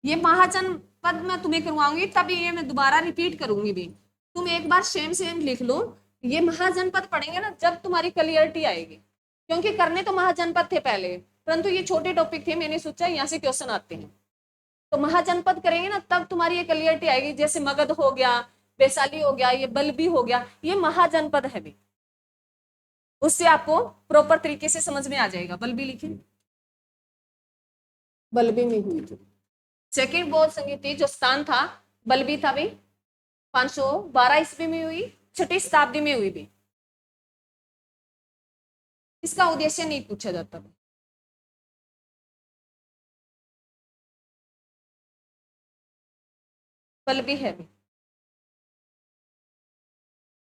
ये महाजनपद मैं तुम्हें करवाऊंगी, तब ये मैं दोबारा रिपीट करूंगी भी, तुम एक बार सेम सेम लिख लो। ये महाजनपद पढ़ेंगे ना जब तुम्हारी क्लियरिटी आएगी, क्योंकि करने तो महाजनपद थे पहले, परंतु ये छोटे टॉपिक थे, मैंने सोचा यहाँ से क्वेश्चन आते हैं, तो महाजनपद करेंगे ना तब तुम्हारी ये क्लियरिटी आएगी। जैसे मगध हो गया, वैशाली हो गया, ये बल्बी हो गया, ये महाजनपद है भी, उससे आपको प्रॉपर तरीके से समझ में आ जाएगा। बल्बी लिखिए, बल्बी में हुई थी सेकंड बौद्ध संगीति, जो स्थान था बल्बी था भी, 512 ईस्वी में हुई, छठी शताब्दी में हुई भी। इसका उद्देश्य नहीं पूछा जाता, बल्बी है भी,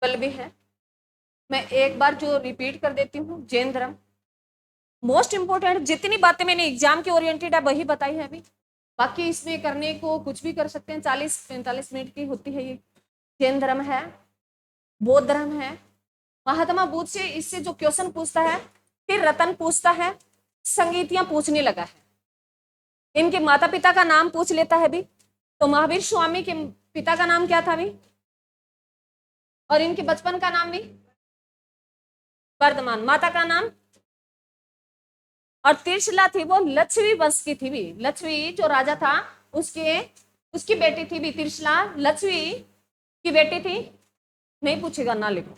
बल्बी है। मैं एक बार जो रिपीट कर देती हूँ, जैन धर्म मोस्ट इंपोर्टेंट, जितनी बातें मैंने एग्जाम के ओरिएंटेड है वही बताई है अभी, बाकी इसमें करने को कुछ भी कर सकते हैं। 40-45 मिनट की होती है ये। जैन धर्म है, बौद्ध धर्म है, महात्मा बुद्ध से इससे जो क्वेश्चन पूछता है, फिर रतन पूछता है, संगीतियां पूछने लगा है, इनके माता पिता का नाम पूछ लेता है भी। तो महावीर स्वामी के पिता का नाम क्या था भी, और इनके बचपन का नाम भी वर्धमान, माता का नाम, और तिरशिला थी वो लक्ष्मी वंश की थी भी, लक्ष्मी जो राजा था उसकी बेटी थी भी, तिरशिला लक्ष्मी की बेटी थी, नहीं पूछेगा ना लिखो।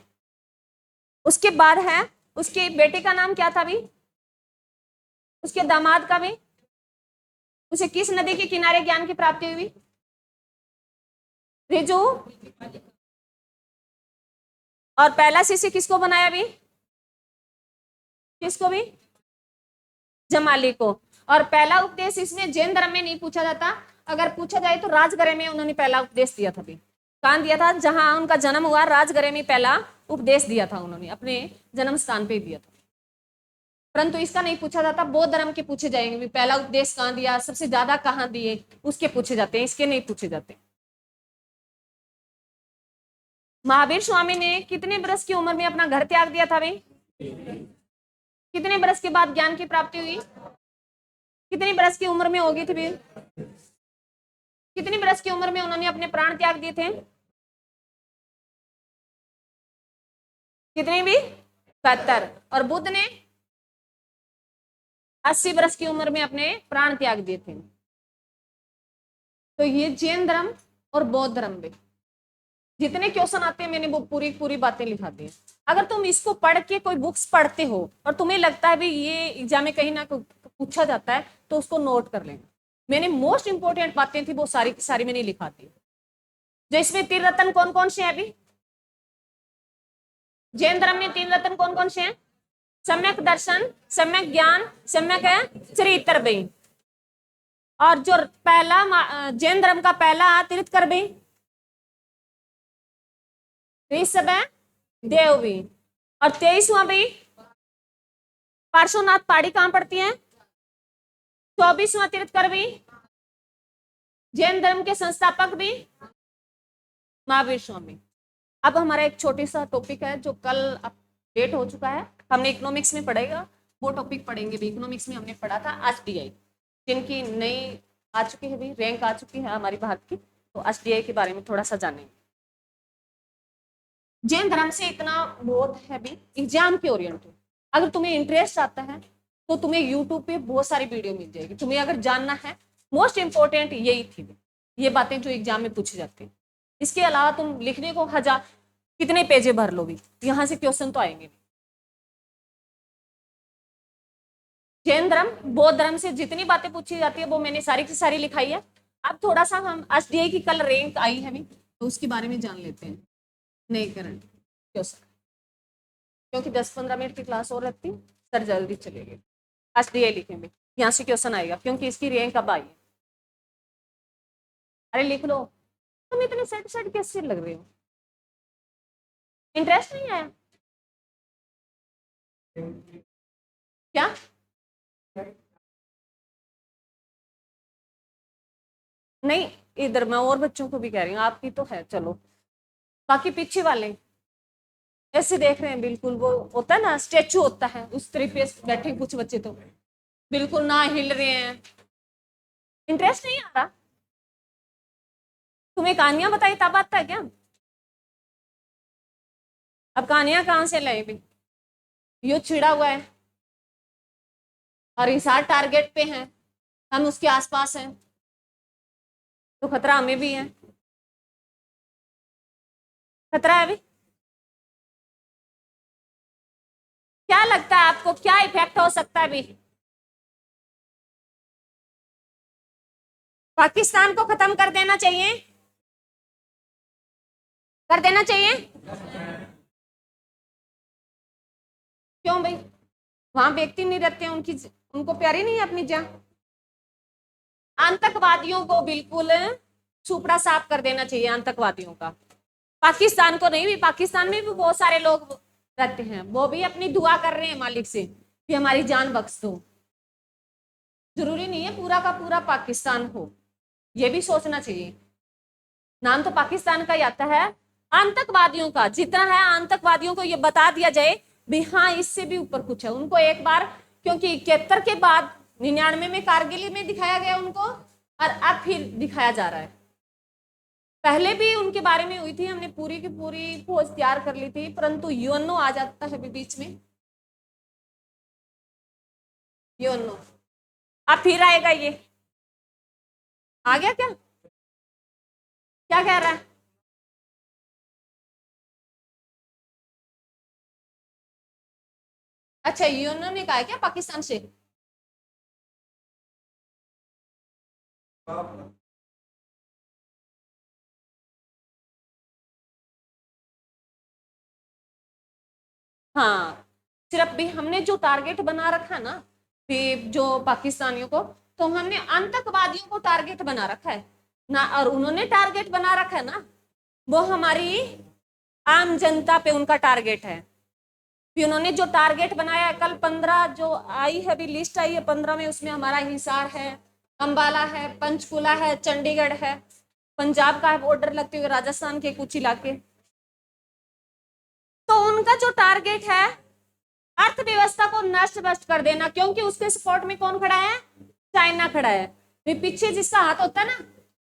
उसके बाद है उसकी बेटी का नाम क्या था भी, उसके दामाद का भी, उसे किस नदी के किनारे ज्ञान की प्राप्ति हुई, रिजु। और पहला शिष्य किसको बनाया भी, किसको भी, जमाली को। और पहला उपदेश इसमें जैन धर्म में नहीं पूछा जाता, अगर पूछा जाए तो राजगृह में उन्होंने पहला उपदेश दिया था भी, कहां दिया था, जहां उनका जन्म हुआ राजगृह में पहला उपदेश दिया था उन्होंने, अपने जन्म स्थान पे दिया था। परंतु इसका नहीं पूछा जाता, बौद्ध धर्म के पूछे जाएंगे भी, पहला उपदेश कहां दिया, सबसे ज्यादा कहां दिए, उसके पूछे जाते हैं, इसके नहीं पूछे जाते। महावीर स्वामी ने कितने वर्ष की उम्र में अपना घर त्याग दिया था भाई, कितने वर्ष के बाद ज्ञान की प्राप्ति हुई, कितनी वर्ष की उम्र में होगी थी भी, कितनी वर्ष की उम्र में उन्होंने अपने प्राण त्याग दिए थे, कितनी भी, 72। और बुद्ध ने 80 वर्ष की उम्र में अपने प्राण त्याग दिए थे। तो ये जैन धर्म और बौद्ध धर्म में जितने क्वेश्चन आते हैं मैंने वो पूरी पूरी बातें लिखा दी हैं। अगर तुम इसको पढ़ के कोई बुक्स पढ़ते हो और तुम्हें लगता है भी ये एग्जाम में कहीं ना पूछा जाता है तो उसको नोट कर लेना। मैंने मोस्ट इंपोर्टेंट बातें थी वो सारी की सारी मैंने लिखा दी। जो इसमें 3 रत्न कौन कौन से हैं अभी जैन धर्म में 3 रत्न कौन कौन से हैं? सम्यक दर्शन, सम्यक ज्ञान, सम्यक है चरित्र भाई। और जो पहला जैन धर्म का पहला तीर्थकर भाई ऋषभ है देव भी। और 23वां भाई पार्श्वनाथ पहाड़ी कहां पड़ती है? 24वां तीर्थकर भी जैन धर्म के संस्थापक भी महावीर स्वामी। अब हमारा एक छोटी सा टॉपिक है जो कल अपडेट हो चुका है, हमने इकोनॉमिक्स में पढ़ेगा वो टॉपिक पढ़ेंगे भी। इकोनॉमिक्स में हमने पढ़ा था एसडीआई, जिनकी नई आ चुकी है भी, रैंक आ चुकी है हमारी भारत की, तो एसडीआई के बारे में थोड़ा सा जानेंगे। जैन धर्म से इतना बहुत है भी एग्जाम के ओरिएंटेड। अगर तुम्हें इंटरेस्ट आता है तो तुम्हें यूट्यूब पे बहुत सारी वीडियो मिल जाएगी। तुम्हें अगर जानना है मोस्ट इंपोर्टेंट यही थी ये बातें जो एग्जाम में पूछी जाती है। इसके अलावा तुम लिखने को हजार कितने पेजे भर लो भी यहाँ से क्वेश्चन तो आएंगे नहीं। जैन धर्म बौद्ध धर्म से जितनी बातें पूछी जाती है वो मैंने सारी की सारी लिखाई है। अब थोड़ा सा हम एसडीआई की कल रैंक आई है भी तो उसके बारे में जान लेते हैं। नहीं करंट क्वेश्चन क्योंकि 10-15 मिनट की क्लास और रहती सर जल्दी चलेगी। एसडीआई लिखेंगे यहाँ से क्वेश्चन आएगा क्योंकि इसकी रैंक कब आई है। अरे लिख लो। तुम इतने सेट कैसे लग रहे हो? इंटरेस्ट नहीं आया क्या? नहीं इधर मैं और बच्चों को भी कह रही हूँ, आपकी तो है चलो, बाकी पीछे वाले ऐसे देख रहे हैं बिल्कुल वो होता है ना स्टेचू होता है उस तरीके से बैठे कुछ बच्चे तो बिल्कुल ना हिल रहे हैं। इंटरेस्ट नहीं आ रहा? तुम्हें कहानियां बताई तब आता है क्या? अब कहानियां कहां से लाए भी? युद्ध छिड़ा हुआ है और हिसार टारगेट पे है, हम उसके आसपास हैं तो खतरा हमें भी है। खतरा है अभी? क्या लगता है आपको क्या इफेक्ट हो सकता है अभी? पाकिस्तान को खत्म कर देना चाहिए? कर देना चाहिए? क्यों भाई? वहां व्यक्ति नहीं रहते हैं उनकी उनको प्यारी नहीं है अपनी जान? आतंकवादियों को बिल्कुल सुपड़ा साफ कर देना चाहिए आतंकवादियों का। पाकिस्तान को नहीं भी, पाकिस्तान में भी बहुत सारे लोग रहते हैं वो भी अपनी दुआ कर रहे हैं मालिक से कि हमारी जान बख्श दो। जरूरी नहीं है पूरा का पूरा पाकिस्तान हो, ये भी सोचना चाहिए। नाम तो पाकिस्तान का ही आता है, आतंकवादियों का जितना है आतंकवादियों को ये बता दिया जाए भी हाँ इससे भी ऊपर कुछ है। उनको एक बार क्योंकि 71 के बाद 99 में कारगिल में दिखाया गया उनको और अब फिर दिखाया जा रहा है। पहले भी उनके बारे में हुई थी, हमने पूरी की पूरी फौज तैयार कर ली थी परंतु यूएनओ आ जाता है बीच में। यूएनओ अब फिर आएगा, ये आ गया क्या? क्या कह रहा है? अच्छा यूएनओ ने कहा है क्या पाकिस्तान से? हाँ सिर्फ भी हमने जो टारगेट बना रखा ना भी जो पाकिस्तानियों को, तो हमने आतंकवादियों को टारगेट बना रखा है ना, और उन्होंने टारगेट बना रखा है ना वो हमारी आम जनता पे उनका टारगेट है। फिर उन्होंने जो टारगेट बनाया है कल 15 जो आई है अभी लिस्ट आई है 15 में, उसमें हमारा हिसार है, अंबाला है, पंचकुला है, चंडीगढ़ है, पंजाब का है बॉर्डर लगते हुए राजस्थान के कुछ इलाके। तो उनका जो टारगेट है अर्थव्यवस्था को नष्ट भ्रष्ट कर देना, क्योंकि उसके सपोर्ट में कौन खड़ा है? चाइना खड़ा है। पीछे जिसका हाथ होता है ना,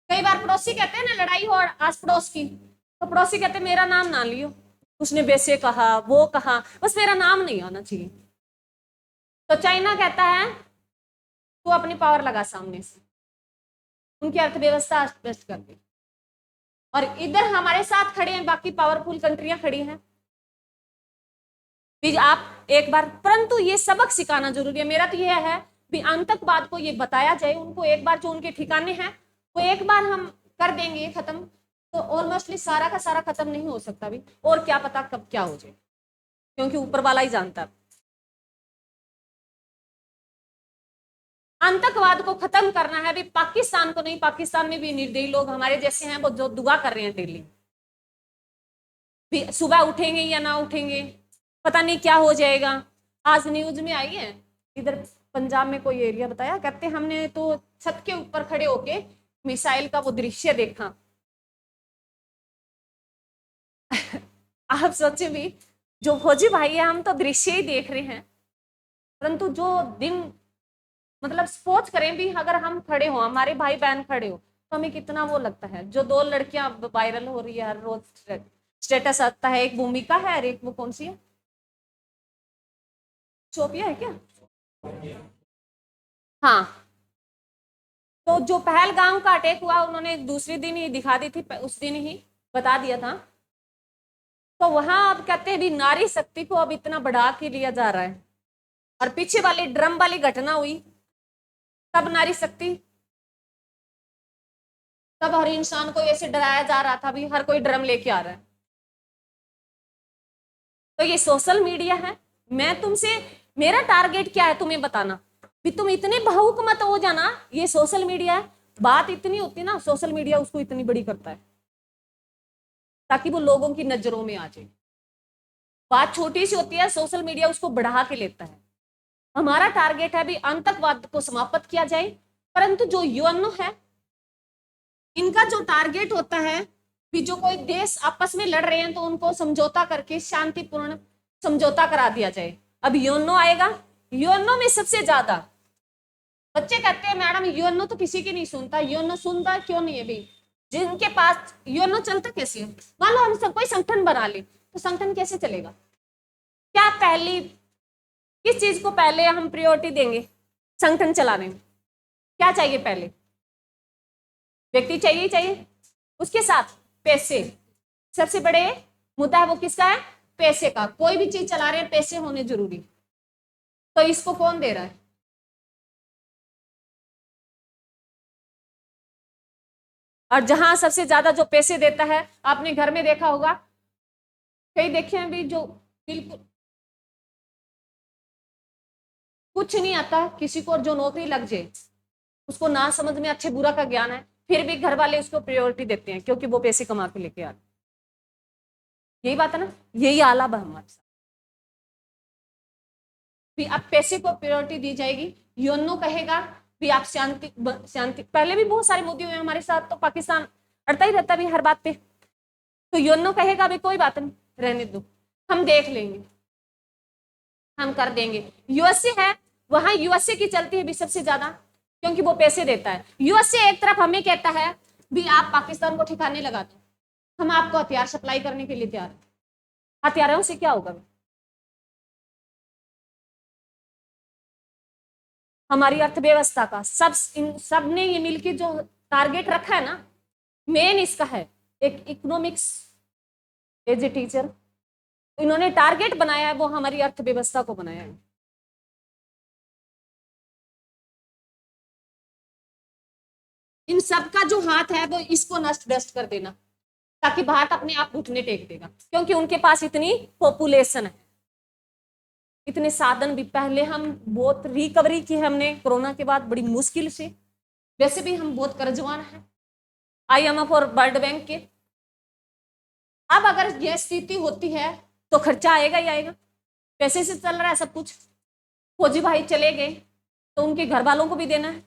कई बार पड़ोसी कहते हैं ना लड़ाई हो आस पड़ोस की तो पड़ोसी कहते हैं मेरा नाम ना लियो, उसने वैसे कहा वो कहा बस मेरा नाम नहीं आना चाहिए। तो चाइना कहता है तू अपनी पावर लगा सामने से, उनकी अर्थव्यवस्था अस्त व्यस्त कर दी। और इधर हमारे साथ खड़े हैं बाकी पावरफुल कंट्रियां खड़ी हैं। भी आप एक बार, परंतु ये सबक सिखाना जरूरी है। मेरा तो यह है भी आतंकवाद को ये बताया जाए, उनको एक बार जो उनके ठिकाने हैं वो एक बार हम कर देंगे खत्म, तो ऑलमोस्टली सारा का सारा खत्म नहीं हो सकता भी, और क्या पता कब क्या हो जाए, क्योंकि ऊपर वाला ही जानता है। आतंकवाद को खत्म करना है भी, पाकिस्तान को नहीं, पाकिस्तान में भी निर्दयी लोग हमारे जैसे हैं वो जो दुआ कर रहे हैं डेली, भी सुबह उठेंगे या ना उठेंगे पता नहीं क्या हो जाएगा। आज न्यूज में आई है, इधर पंजाब में कोई एरिया बताया, कहते हमने तो छत के ऊपर खड़े होके मिसाइल का वो दृश्य देखा। आप सोचे भी, जो फौजी भाई है हम तो दृश्य ही देख रहे हैं, परंतु जो दिन मतलब सोच करें भी, अगर हम खड़े हो, हमारे भाई बहन खड़े हो, तो हमें कितना वो लगता है। जो 2 लड़कियां वायरल हो रही है हर रोज, स्टेटस आता है, एक भूमिका है और एक वो कौन सी है, शोपिया है क्या, हाँ। तो जो पहलगाम का अटैक हुआ उन्होंने दूसरे दिन ही दिखा दी थी, उस दिन ही बता दिया था। तो वहां अब कहते हैं भी नारी शक्ति को अब इतना बढ़ा के लिया जा रहा है, और पीछे वाली ड्रम वाली घटना हुई तब नारी शक्ति, तब हर इंसान को ऐसे डराया जा रहा था भी हर कोई ड्रम लेके आ रहा है। तो ये सोशल मीडिया है। मैं तुमसे, मेरा टारगेट क्या है तुम्हें बताना भी, तुम इतने भावुक मत हो जाना। ये सोशल मीडिया है, बात इतनी होती ना, सोशल मीडिया उसको इतनी बड़ी करता है ताकि वो लोगों की नजरों में आ जाए। बात छोटी सी होती है, सोशल मीडिया उसको बढ़ा के लेता है। हमारा टारगेट है भी आतंकवाद को समाप्त किया जाए, परंतु जो यूएनओ है इनका जो टारगेट होता है भी, जो कोई देश आपस में लड़ रहे हैं तो उनको समझौता करके शांतिपूर्ण समझौता करा दिया जाए। अब यूएनओ आएगा, यूएनओ में सबसे ज्यादा बच्चे कहते हैं मैडम यूएनओ तो किसी की नहीं सुनता, यूएनओ सुनता क्यों नहीं है भी, जिनके पास यूएनओ चलता कैसे है। मान लो हम सब कोई संगठन बना ले, तो संगठन कैसे चलेगा, क्या पहली किस चीज को पहले हम प्रायोरिटी देंगे संगठन चलाने में, क्या चाहिए पहले, व्यक्ति चाहिए, उसके साथ पैसे, सबसे बड़े मुद्दा है वो किसका है, पैसे का। कोई भी चीज चला रहे हैं पैसे होने जरूरी, तो इसको कौन दे रहा है, और जहां सबसे ज्यादा जो पैसे देता है, आपने घर में देखा होगा, कई देखे हैं भी, जो बिल्कुल कुछ नहीं आता किसी को, जो नौकरी लग जाए उसको ना समझ में अच्छे बुरा का ज्ञान है, फिर भी घर वाले उसको प्रायोरिटी देते हैं क्योंकि वो पैसे कमा के लेके आ रहे। यही बात है ना, यही आलाप है हमारे साथ भी। अब पैसे को प्रायोरिटी दी जाएगी, यूएनओ कहेगा भी आप शांति पहले भी बहुत सारे मुद्दे हुए हमारे साथ, तो पाकिस्तान अड़ता ही रहता भी हर बात पे, तो यूएनओ कहेगा भी कोई बात नहीं, रहने दो, हम देख लेंगे, हम कर देंगे। यूएसए है, वहां यूएसए की चलती है भी सबसे ज्यादा, क्योंकि वो पैसे देता है। यूएसए एक तरफ हमें कहता है भी आप पाकिस्तान को ठिकाने लगा दो, हम आपको हथियार सप्लाई करने के लिए तैयार हैं। हथियारों से क्या होगा, हमारी अर्थव्यवस्था का सब ने ये मिलकर जो टारगेट रखा है ना, मेन इसका है, एक इकोनॉमिक्स एज ए टीचर इन्होंने टारगेट बनाया है, वो हमारी अर्थव्यवस्था को बनाया है। इन सबका जो हाथ है वो इसको नष्ट भ्रष्ट कर देना, ताकि भारत अपने आप घुटने टेक देगा, क्योंकि उनके पास इतनी पॉपुलेशन है, इतने साधन भी। पहले हम बहुत रिकवरी की हमने कोरोना के बाद बड़ी मुश्किल से, वैसे भी हम बहुत कर्जवान हैं आईएमएफ और वर्ल्ड बैंक के। अब अगर यह स्थिति होती है तो खर्चा आएगा ही आएगा, पैसे से चल रहा है सब कुछ। फौजी भाई चले गए तो उनके घर वालों को भी देना है।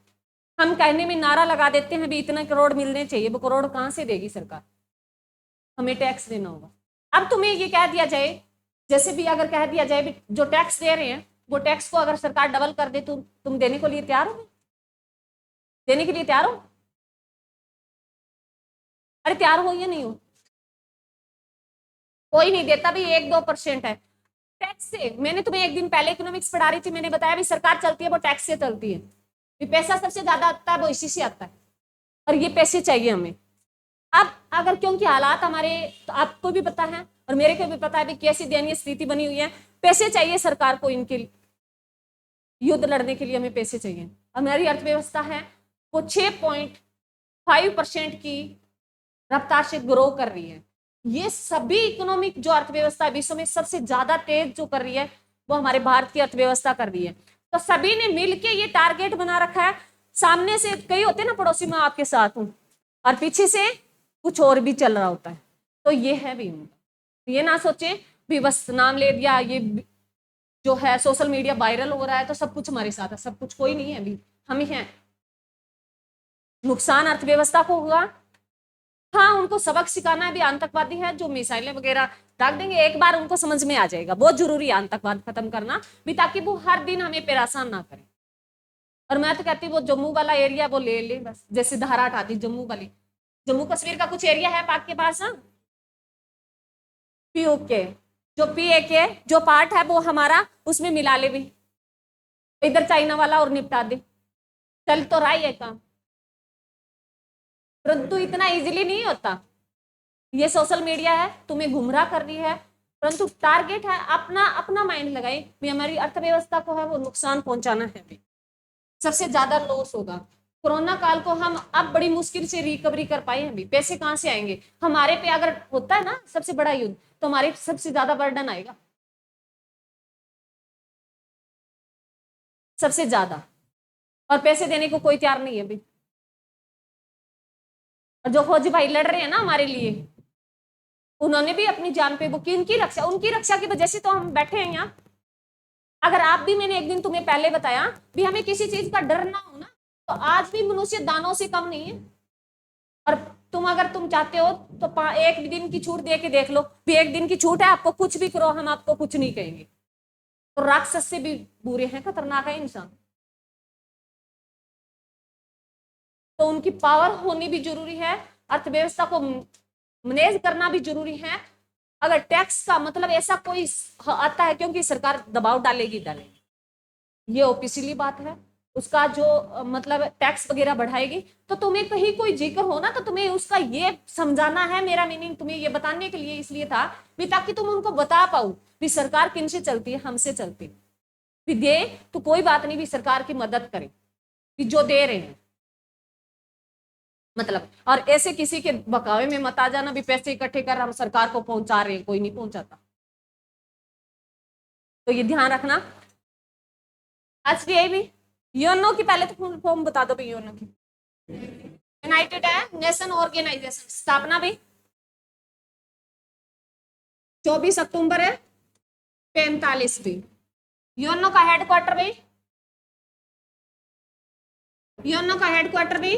हम कहने में नारा लगा देते हैं भी इतना करोड़ मिलने चाहिए, वो करोड़ कहां से देगी सरकार, हमें टैक्स देना होगा। अब तुम्हें ये कह दिया जाए, जैसे भी अगर कह दिया जाए जो टैक्स दे रहे हैं वो टैक्स को अगर सरकार डबल कर दे तो तुम देने के लिए तैयार हो, देने के लिए तैयार हो, अरे तैयार हो या नहीं हो, कोई नहीं देता भी, 1-2% है टैक्स से। मैंने तुम्हें एक दिन पहले इकोनॉमिक्स पढ़ा रही थी, मैंने बताया भी सरकार चलती है वो टैक्स से चलती है, भी पैसा सबसे ज्यादा आता है वो इसी से आता है। और ये पैसे चाहिए हमें। अब अगर क्योंकि हालात हमारे, तो आपको भी पता है और मेरे को भी पता है भी कैसी दयनीय स्थिति बनी हुई है, पैसे चाहिए सरकार को, इनके युद्ध लड़ने के लिए हमें पैसे चाहिए। हमारी अर्थव्यवस्था है वो 6.5% की रफ्तार से ग्रो कर रही है। ये सभी इकोनॉमिक जो अर्थव्यवस्था विश्व में सबसे ज्यादा तेज जो कर रही है वो हमारे भारत की अर्थव्यवस्था कर रही है। तो सभी ने मिलके ये टारगेट बना रखा है। सामने से कई होते हैं ना, पड़ोसी में आपके साथ हूं, और पीछे से कुछ और भी चल रहा होता है। तो ये है भी उनका। ये ना सोचे भी बस नाम ले दिया, ये जो है सोशल मीडिया वायरल हो रहा है तो सब कुछ हमारे साथ है, सब कुछ कोई नहीं है, अभी हम ही हैं। नुकसान अर्थव्यवस्था को होगा। हाँ, उनको सबक सिखाना है भी, आतंकवादी है जो मिसाइलें वगैरह दाग देंगे, एक बार उनको समझ में आ जाएगा। बहुत जरूरी है आतंकवाद खत्म करना भी, ताकि वो हर दिन हमें परेशान ना करें। और मैं तो कहती वो जम्मू वाला एरिया वो ले ले बस, जैसे धारा हटा दी जम्मू वाली। जम्मू कश्मीर का कुछ एरिया है पाक के पास, हाँ, पीओके, जो पीएके जो पार्ट है वो हमारा, उसमें मिला ले भी, इधर चाइना वाला और निपटा दे, चल तो रहा ही है काम। परंतु इतना इजीली नहीं होता। ये सोशल मीडिया है तुम्हें गुमराह कर रही है, परंतु टारगेट है अपना, अपना माइंड लगाए भी हमारी अर्थव्यवस्था को है वो नुकसान पहुंचाना है भी, सबसे ज्यादा लॉस होगा। कोरोना काल को हम अब बड़ी मुश्किल से रिकवरी कर पाए हैं भी, पैसे कहां से आएंगे हमारे पे? अगर होता है ना सबसे बड़ा युद्ध, तो हमारे सबसे ज्यादा बर्डन आएगा, सबसे ज्यादा। और पैसे देने को कोई तैयार नहीं है अभी। और जो फौजी भाई लड़ रहे हैं ना हमारे लिए, उन्होंने भी अपनी जान पे वो की, उनकी रक्षा, उनकी रक्षा की वजह से तो हम बैठे हैं यहाँ। अगर आप भी, मैंने एक दिन तुम्हें पहले बताया भी, हमें किसी चीज का डर ना हो ना, तो आज भी मनुष्य दानों से कम नहीं है। और तुम अगर तुम चाहते हो तो एक दिन की छूट दे के देख लो भी, एक दिन की छूट है, आपको कुछ भी करो, हम आपको कुछ नहीं कहेंगे। तो राक्षस से भी बुरे हैं, खतरनाक है इंसान। तो उनकी पावर होनी भी जरूरी है, अर्थव्यवस्था को मैनेज करना भी जरूरी है। अगर टैक्स का मतलब ऐसा कोई आता है, क्योंकि सरकार दबाव डालेगी डालेगी, ये ऑफिशियली बात है, उसका जो मतलब टैक्स वगैरह बढ़ाएगी, तो तुम्हें कहीं कोई जिक्र हो ना, तो तुम्हें उसका ये समझाना है। मेरा मीनिंग तुम्हें ये बताने के लिए इसलिए था भी, ताकि तुम उनको बता पाओ भी सरकार किन से चलती है, हमसे चलती है भी। दे तो कोई बात नहीं भी, सरकार की मदद करें भी जो दे रहे हैं, मतलब। और ऐसे किसी के बकावे में मत आ जाना भी, पैसे इकट्ठे कर हम सरकार को पहुंचा रहे हैं, कोई नहीं पहुंचाता। तो ये ध्यान रखना। एचडीआई भी, यूएनओ की पहले तो फुल फॉर्म बता दो भी, यूएनओ की यूनाइटेड है नेशन ऑर्गेनाइजेशन, स्थापना भी 24 अक्टूबर है 45 भी। यूएनओ का हेडक्वार्टर भी, यूएनओ का हेडक्वार्टर भी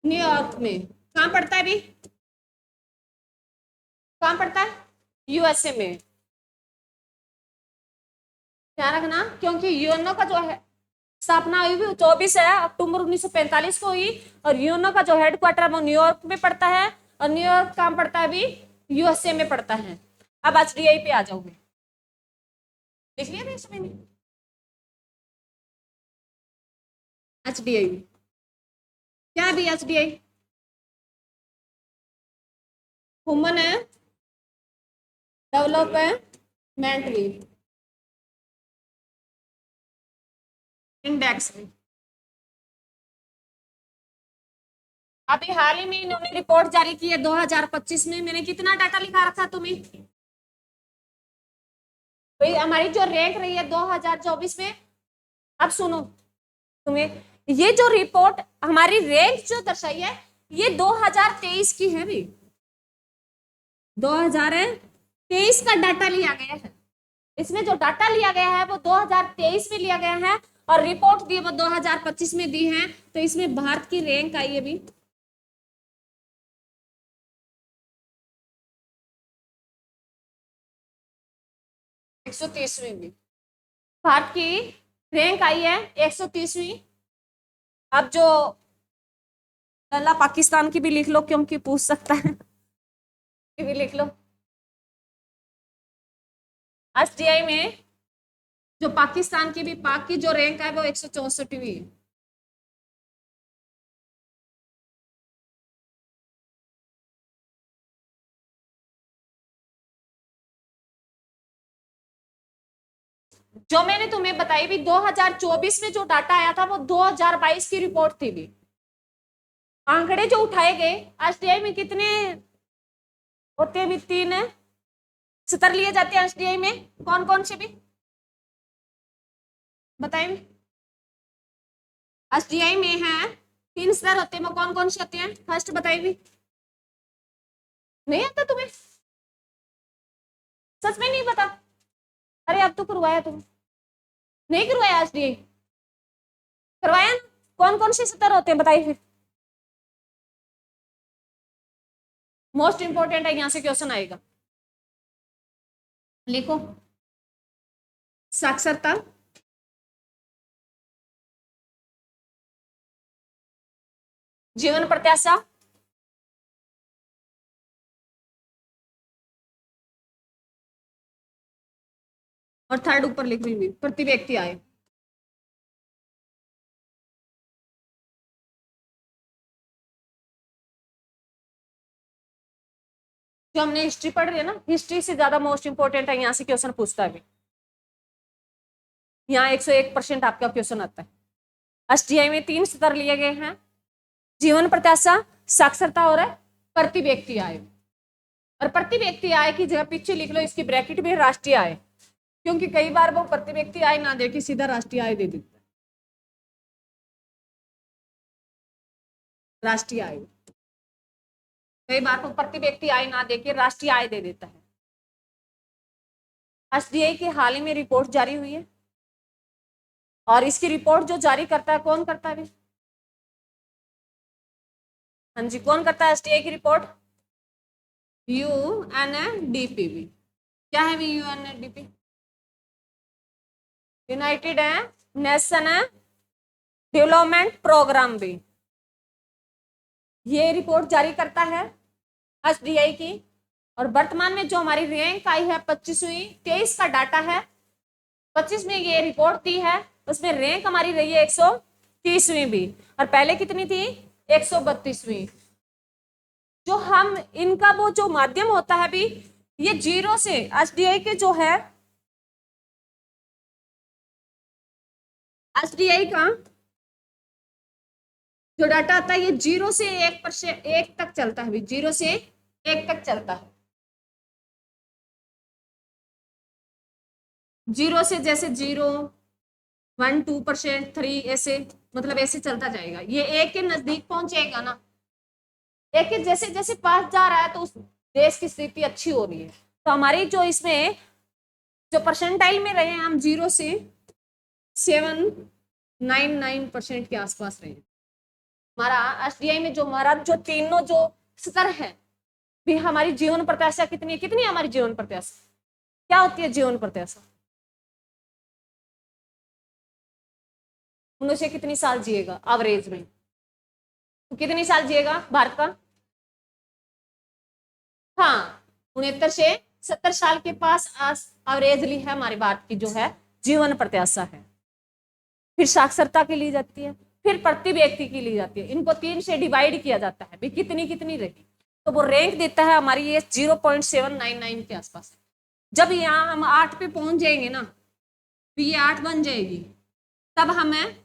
न्यूयॉर्क में। कहां पड़ता है भी? कहां पड़ता है? यूएसए में। ध्यान रखना, क्योंकि यूएनओ का जो है स्थापना हुई भी 24 अक्टूबर 1945 को हुई, और यूएनओ का जो हेडक्वार्टर वो न्यूयॉर्क में पड़ता है, और न्यूयॉर्क कहां पड़ता है भी? यूएसए में पड़ता है। अब एचडीआई पे आ जाओगे, लिख लिया देश मैंने। एचडीआई क्या भी? एचडीआई ह्यूमन है डेवलपमेंट भी, इंडेक्स भी। अभी हाल ही में इन्होंने रिपोर्ट जारी की है 2025 में। मैंने कितना डाटा लिखा रखा तुम्हें भाई, हमारी जो रैंक रही है 2024 में। अब सुनो, तुम्हें ये जो रिपोर्ट हमारी रैंक जो दर्शाई है, ये 2023 की है भी, 2023 का डाटा लिया गया है। इसमें जो डाटा लिया गया है वो 2023 में लिया गया है, और रिपोर्ट दी वो 2025 में दी है। तो इसमें भारत की रैंक आई है भी 130वीं भी। भारत की रैंक आई है 130वीं। अब जो लल्ला पाकिस्तान की भी लिख लो, क्योंकि पूछ सकता है, भी लिख लो। एसडीआई में जो पाकिस्तान की भी, पाक की जो रैंक है वो 164वीं है। जो मैंने तुम्हें बताई भी 2024 में जो डाटा आया था वो 2022 की रिपोर्ट थी भी। आंकड़े जो उठाए गए एसडीआई में कितने होते हैं भी? 3 स्तर लिए जाते हैं एसडीआई में, कौन कौन से भी बताइए। एसडीआई में है 3 स्तर होते हैं, वो कौन कौन से होते हैं? फर्स्ट बताइए भी। नहीं आता तुम्हें? सच में नहीं पता? अरे अब तो करवाया तुम, नहीं करवाया एसडीआई? करवाया ना? कौन कौन से स्तर होते हैं बताइए फिर। मोस्ट इंपोर्टेंट है, यहां से क्वेश्चन आएगा, लिखो। साक्षरता, जीवन प्रत्याशा, और थर्ड ऊपर लिख रही प्रति व्यक्ति आय। जो हमने हिस्ट्री पढ़ रही है ना, हिस्ट्री से ज्यादा मोस्ट इंपोर्टेंट है, यहाँ से क्वेश्चन पूछता है। यहाँ 101% आपका क्वेश्चन आता है। एसटीआई में 3 स्तर लिए गए हैं, जीवन प्रत्याशा, साक्षरता और प्रति व्यक्ति आय। और प्रति व्यक्ति आय की जगह पीछे लिख लो इसकी ब्रैकेट में राष्ट्रीय आय, क्योंकि कई बार वो प्रति व्यक्ति आय ना दे के सीधा राष्ट्रीय आय दे देता है। राष्ट्रीय आय कई बार वो प्रति व्यक्ति आय ना देके राष्ट्रीय आय दे देता है। एसडीआई की हाल ही में रिपोर्ट जारी हुई है, और इसकी रिपोर्ट जो जारी करता है कौन करता है? हाँ जी, कौन करता है एसडीआई की रिपोर्ट? यूएनडीपी भी। क्या है भी UNDP? United nation development program भी। ये रिपोर्ट जारी करता है एसडीआई की। और वर्तमान में जो हमारी रैंक आई है 25वीं, 23 का डाटा है, 25 में ये रिपोर्ट दी है, उसमें रैंक हमारी रही है 130वीं भी, और पहले कितनी थी? 132वीं। जो हम इनका वो जो माध्यम होता है भी, ये 0 से एसडीआई के जो है, एसडीआई का जो डाटा आता है ये 0 से 1% 1 तक चलता है, 0 से 1 तक चलता है। 0 से जैसे 0, 1, 2%, 3, ऐसे मतलब ऐसे चलता जाएगा, ये 1 के नजदीक पहुंचेगा ना। 1 के जैसे जैसे पास जा रहा है तो उस देश की स्थिति अच्छी हो रही है। तो हमारी जो इसमें जो परसेंटाइल में रहे हैं हम 0 से 799% के आसपास रहे हैं। हमारा एसडीआई में जो हमारा जो तीनों जो स्तर है भी, हमारी जीवन प्रत्याशा कितनी है? कितनी है हमारी जीवन प्रत्याशा? क्या होती है जीवन प्रत्याशा? मनुष्य कितनी साल जिएगा एवरेज में? तो कितनी साल जिएगा भारत का? हाँ, 69 से 70 साल के पास एवरेजली है हमारे भारत की जो है जीवन प्रत्याशा है। फिर साक्षरता की ली जाती है, फिर प्रति व्यक्ति की ली जाती है। इनको 3 से डिवाइड किया जाता है भी कितनी कितनी रही, तो वो रैंक देता है हमारी ये 0.799 के आसपास। जब यहाँ हम 8 पे पहुंच जाएंगे ना, तो ये 8 बन जाएगी, तब हमें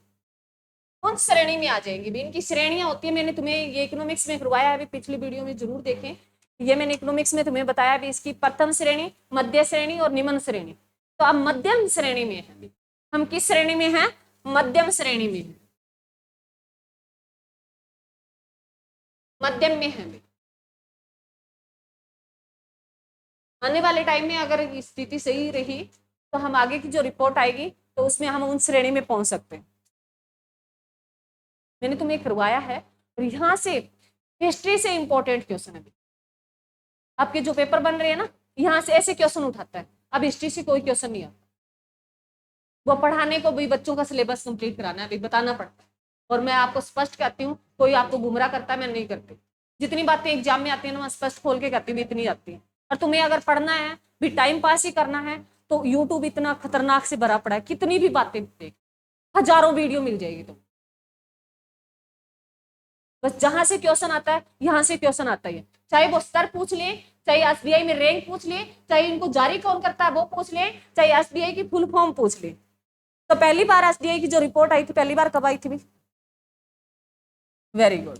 उन श्रेणी में आ जाएंगे भी। इनकी श्रेणियां होती है, मैंने तुम्हें ये इकोनॉमिक्स में करवाया है, पिछली वीडियो में जरूर देखें। ये मैंने इकोनॉमिक्स में तुम्हें बताया भी, इसकी प्रथम श्रेणी, मध्य श्रेणी और निम्न श्रेणी। तो अब मध्यम श्रेणी में है, हम किस श्रेणी में हैं? मध्यम श्रेणी में है, मध्यम में है। आने वाले टाइम में अगर स्थिति सही रही तो हम आगे की जो रिपोर्ट आएगी तो उसमें हम उन श्रेणी में पहुंच सकते हैं। मैंने तुम्हें करवाया है, और यहाँ से हिस्ट्री से इंपॉर्टेंट क्वेश्चन है। आपके जो पेपर बन रहे हैं ना, यहाँ से ऐसे क्वेश्चन उठाता है। अब हिस्ट्री से कोई क्वेश्चन नहीं आता, वो पढ़ाने को भी बच्चों का सिलेबस कंप्लीट कराना है, अभी बताना पड़ता है। और मैं आपको स्पष्ट कहती हूँ, कोई आपको गुमराह करता है, मैं नहीं करती। जितनी बातें एग्जाम में आती है ना, मैं स्पष्ट खोल के कहती हूँ, इतनी आती है। और तुम्हें अगर पढ़ना है भी, टाइम पास ही करना है, तो यूट्यूब इतना खतरनाक से भरा पड़ा है, कितनी भी बातें देख, हजारों वीडियो मिल जाएगी तुम। बस जहां से क्वेश्चन आता है, यहां से क्वेश्चन आता है, चाहे वो स्तर पूछ ले, चाहे एसबीआई में रैंक पूछ ले, चाहे इनको जारी कौन करता है वो पूछ ले, चाहे एसबीआई की फुल फॉर्म पूछ ले। तो पहली बार एसबीआई की जो रिपोर्ट आई थी, पहली बार कब आई थी? वेरी गुड,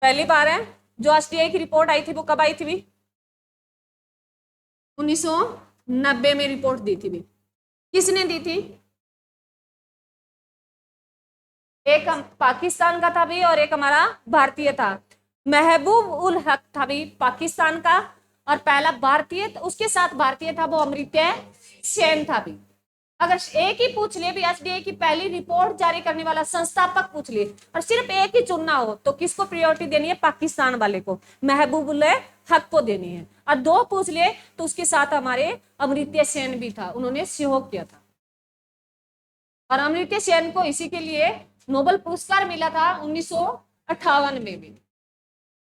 पहली बार है जो एसबीआई की रिपोर्ट आई थी वो कब आई थी? 1990 में रिपोर्ट दी थी। किसने दी थी? एक पाकिस्तान का था भी और एक हमारा भारतीय था। महबूब उल हक था भी पाकिस्तान का, और पहला भारतीय, उसके साथ भारतीय था वो अमृत्य सेन था भी। अगर एक ही पूछ ले भी एसडीए की पहली रिपोर्ट जारी करने वाला संस्थापक पूछ ले और सिर्फ एक ही चुनना हो तो किसको प्रायोरिटी देनी है? पाकिस्तान वाले को, महबूब उल हक को देनी है। और दो पूछ ले तो उसके साथ हमारे अमृत्य सेन भी था, उन्होंने सहयोग किया था। और अमृत्य सेन को इसी के लिए नोबेल पुरस्कार मिला था 1958 में भी,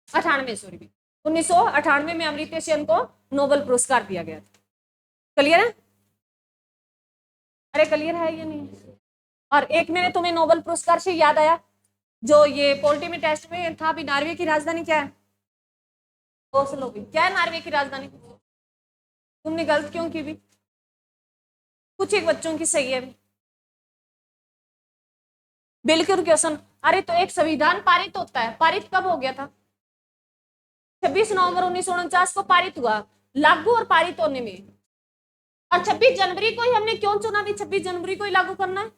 98 सॉरी 1998 में अमृत्य सेन को नोबेल पुरस्कार दिया गया था। क्लियर है? अरे क्लियर है या नहीं? और एक मैंने तुम्हें नोबेल पुरस्कार से याद आया, जो ये पोल्टी में टेस्ट में था भी, नॉर्वे की राजधानी क्या है? ओस्लो भी। क्या है नॉर्वे की राजधानी? तुमने गलत क्यों की भी? कुछ एक बच्चों की सही है भी। बिल्कुल क्वेश्चन। अरे तो एक संविधान पारित होता है, पारित कब हो गया था? 26 नवंबर 1949 को पारित हुआ, लागू और पारित होने में। और 26 जनवरी को ही हमने क्यों चुना भी 26 जनवरी को ही लागू करना है?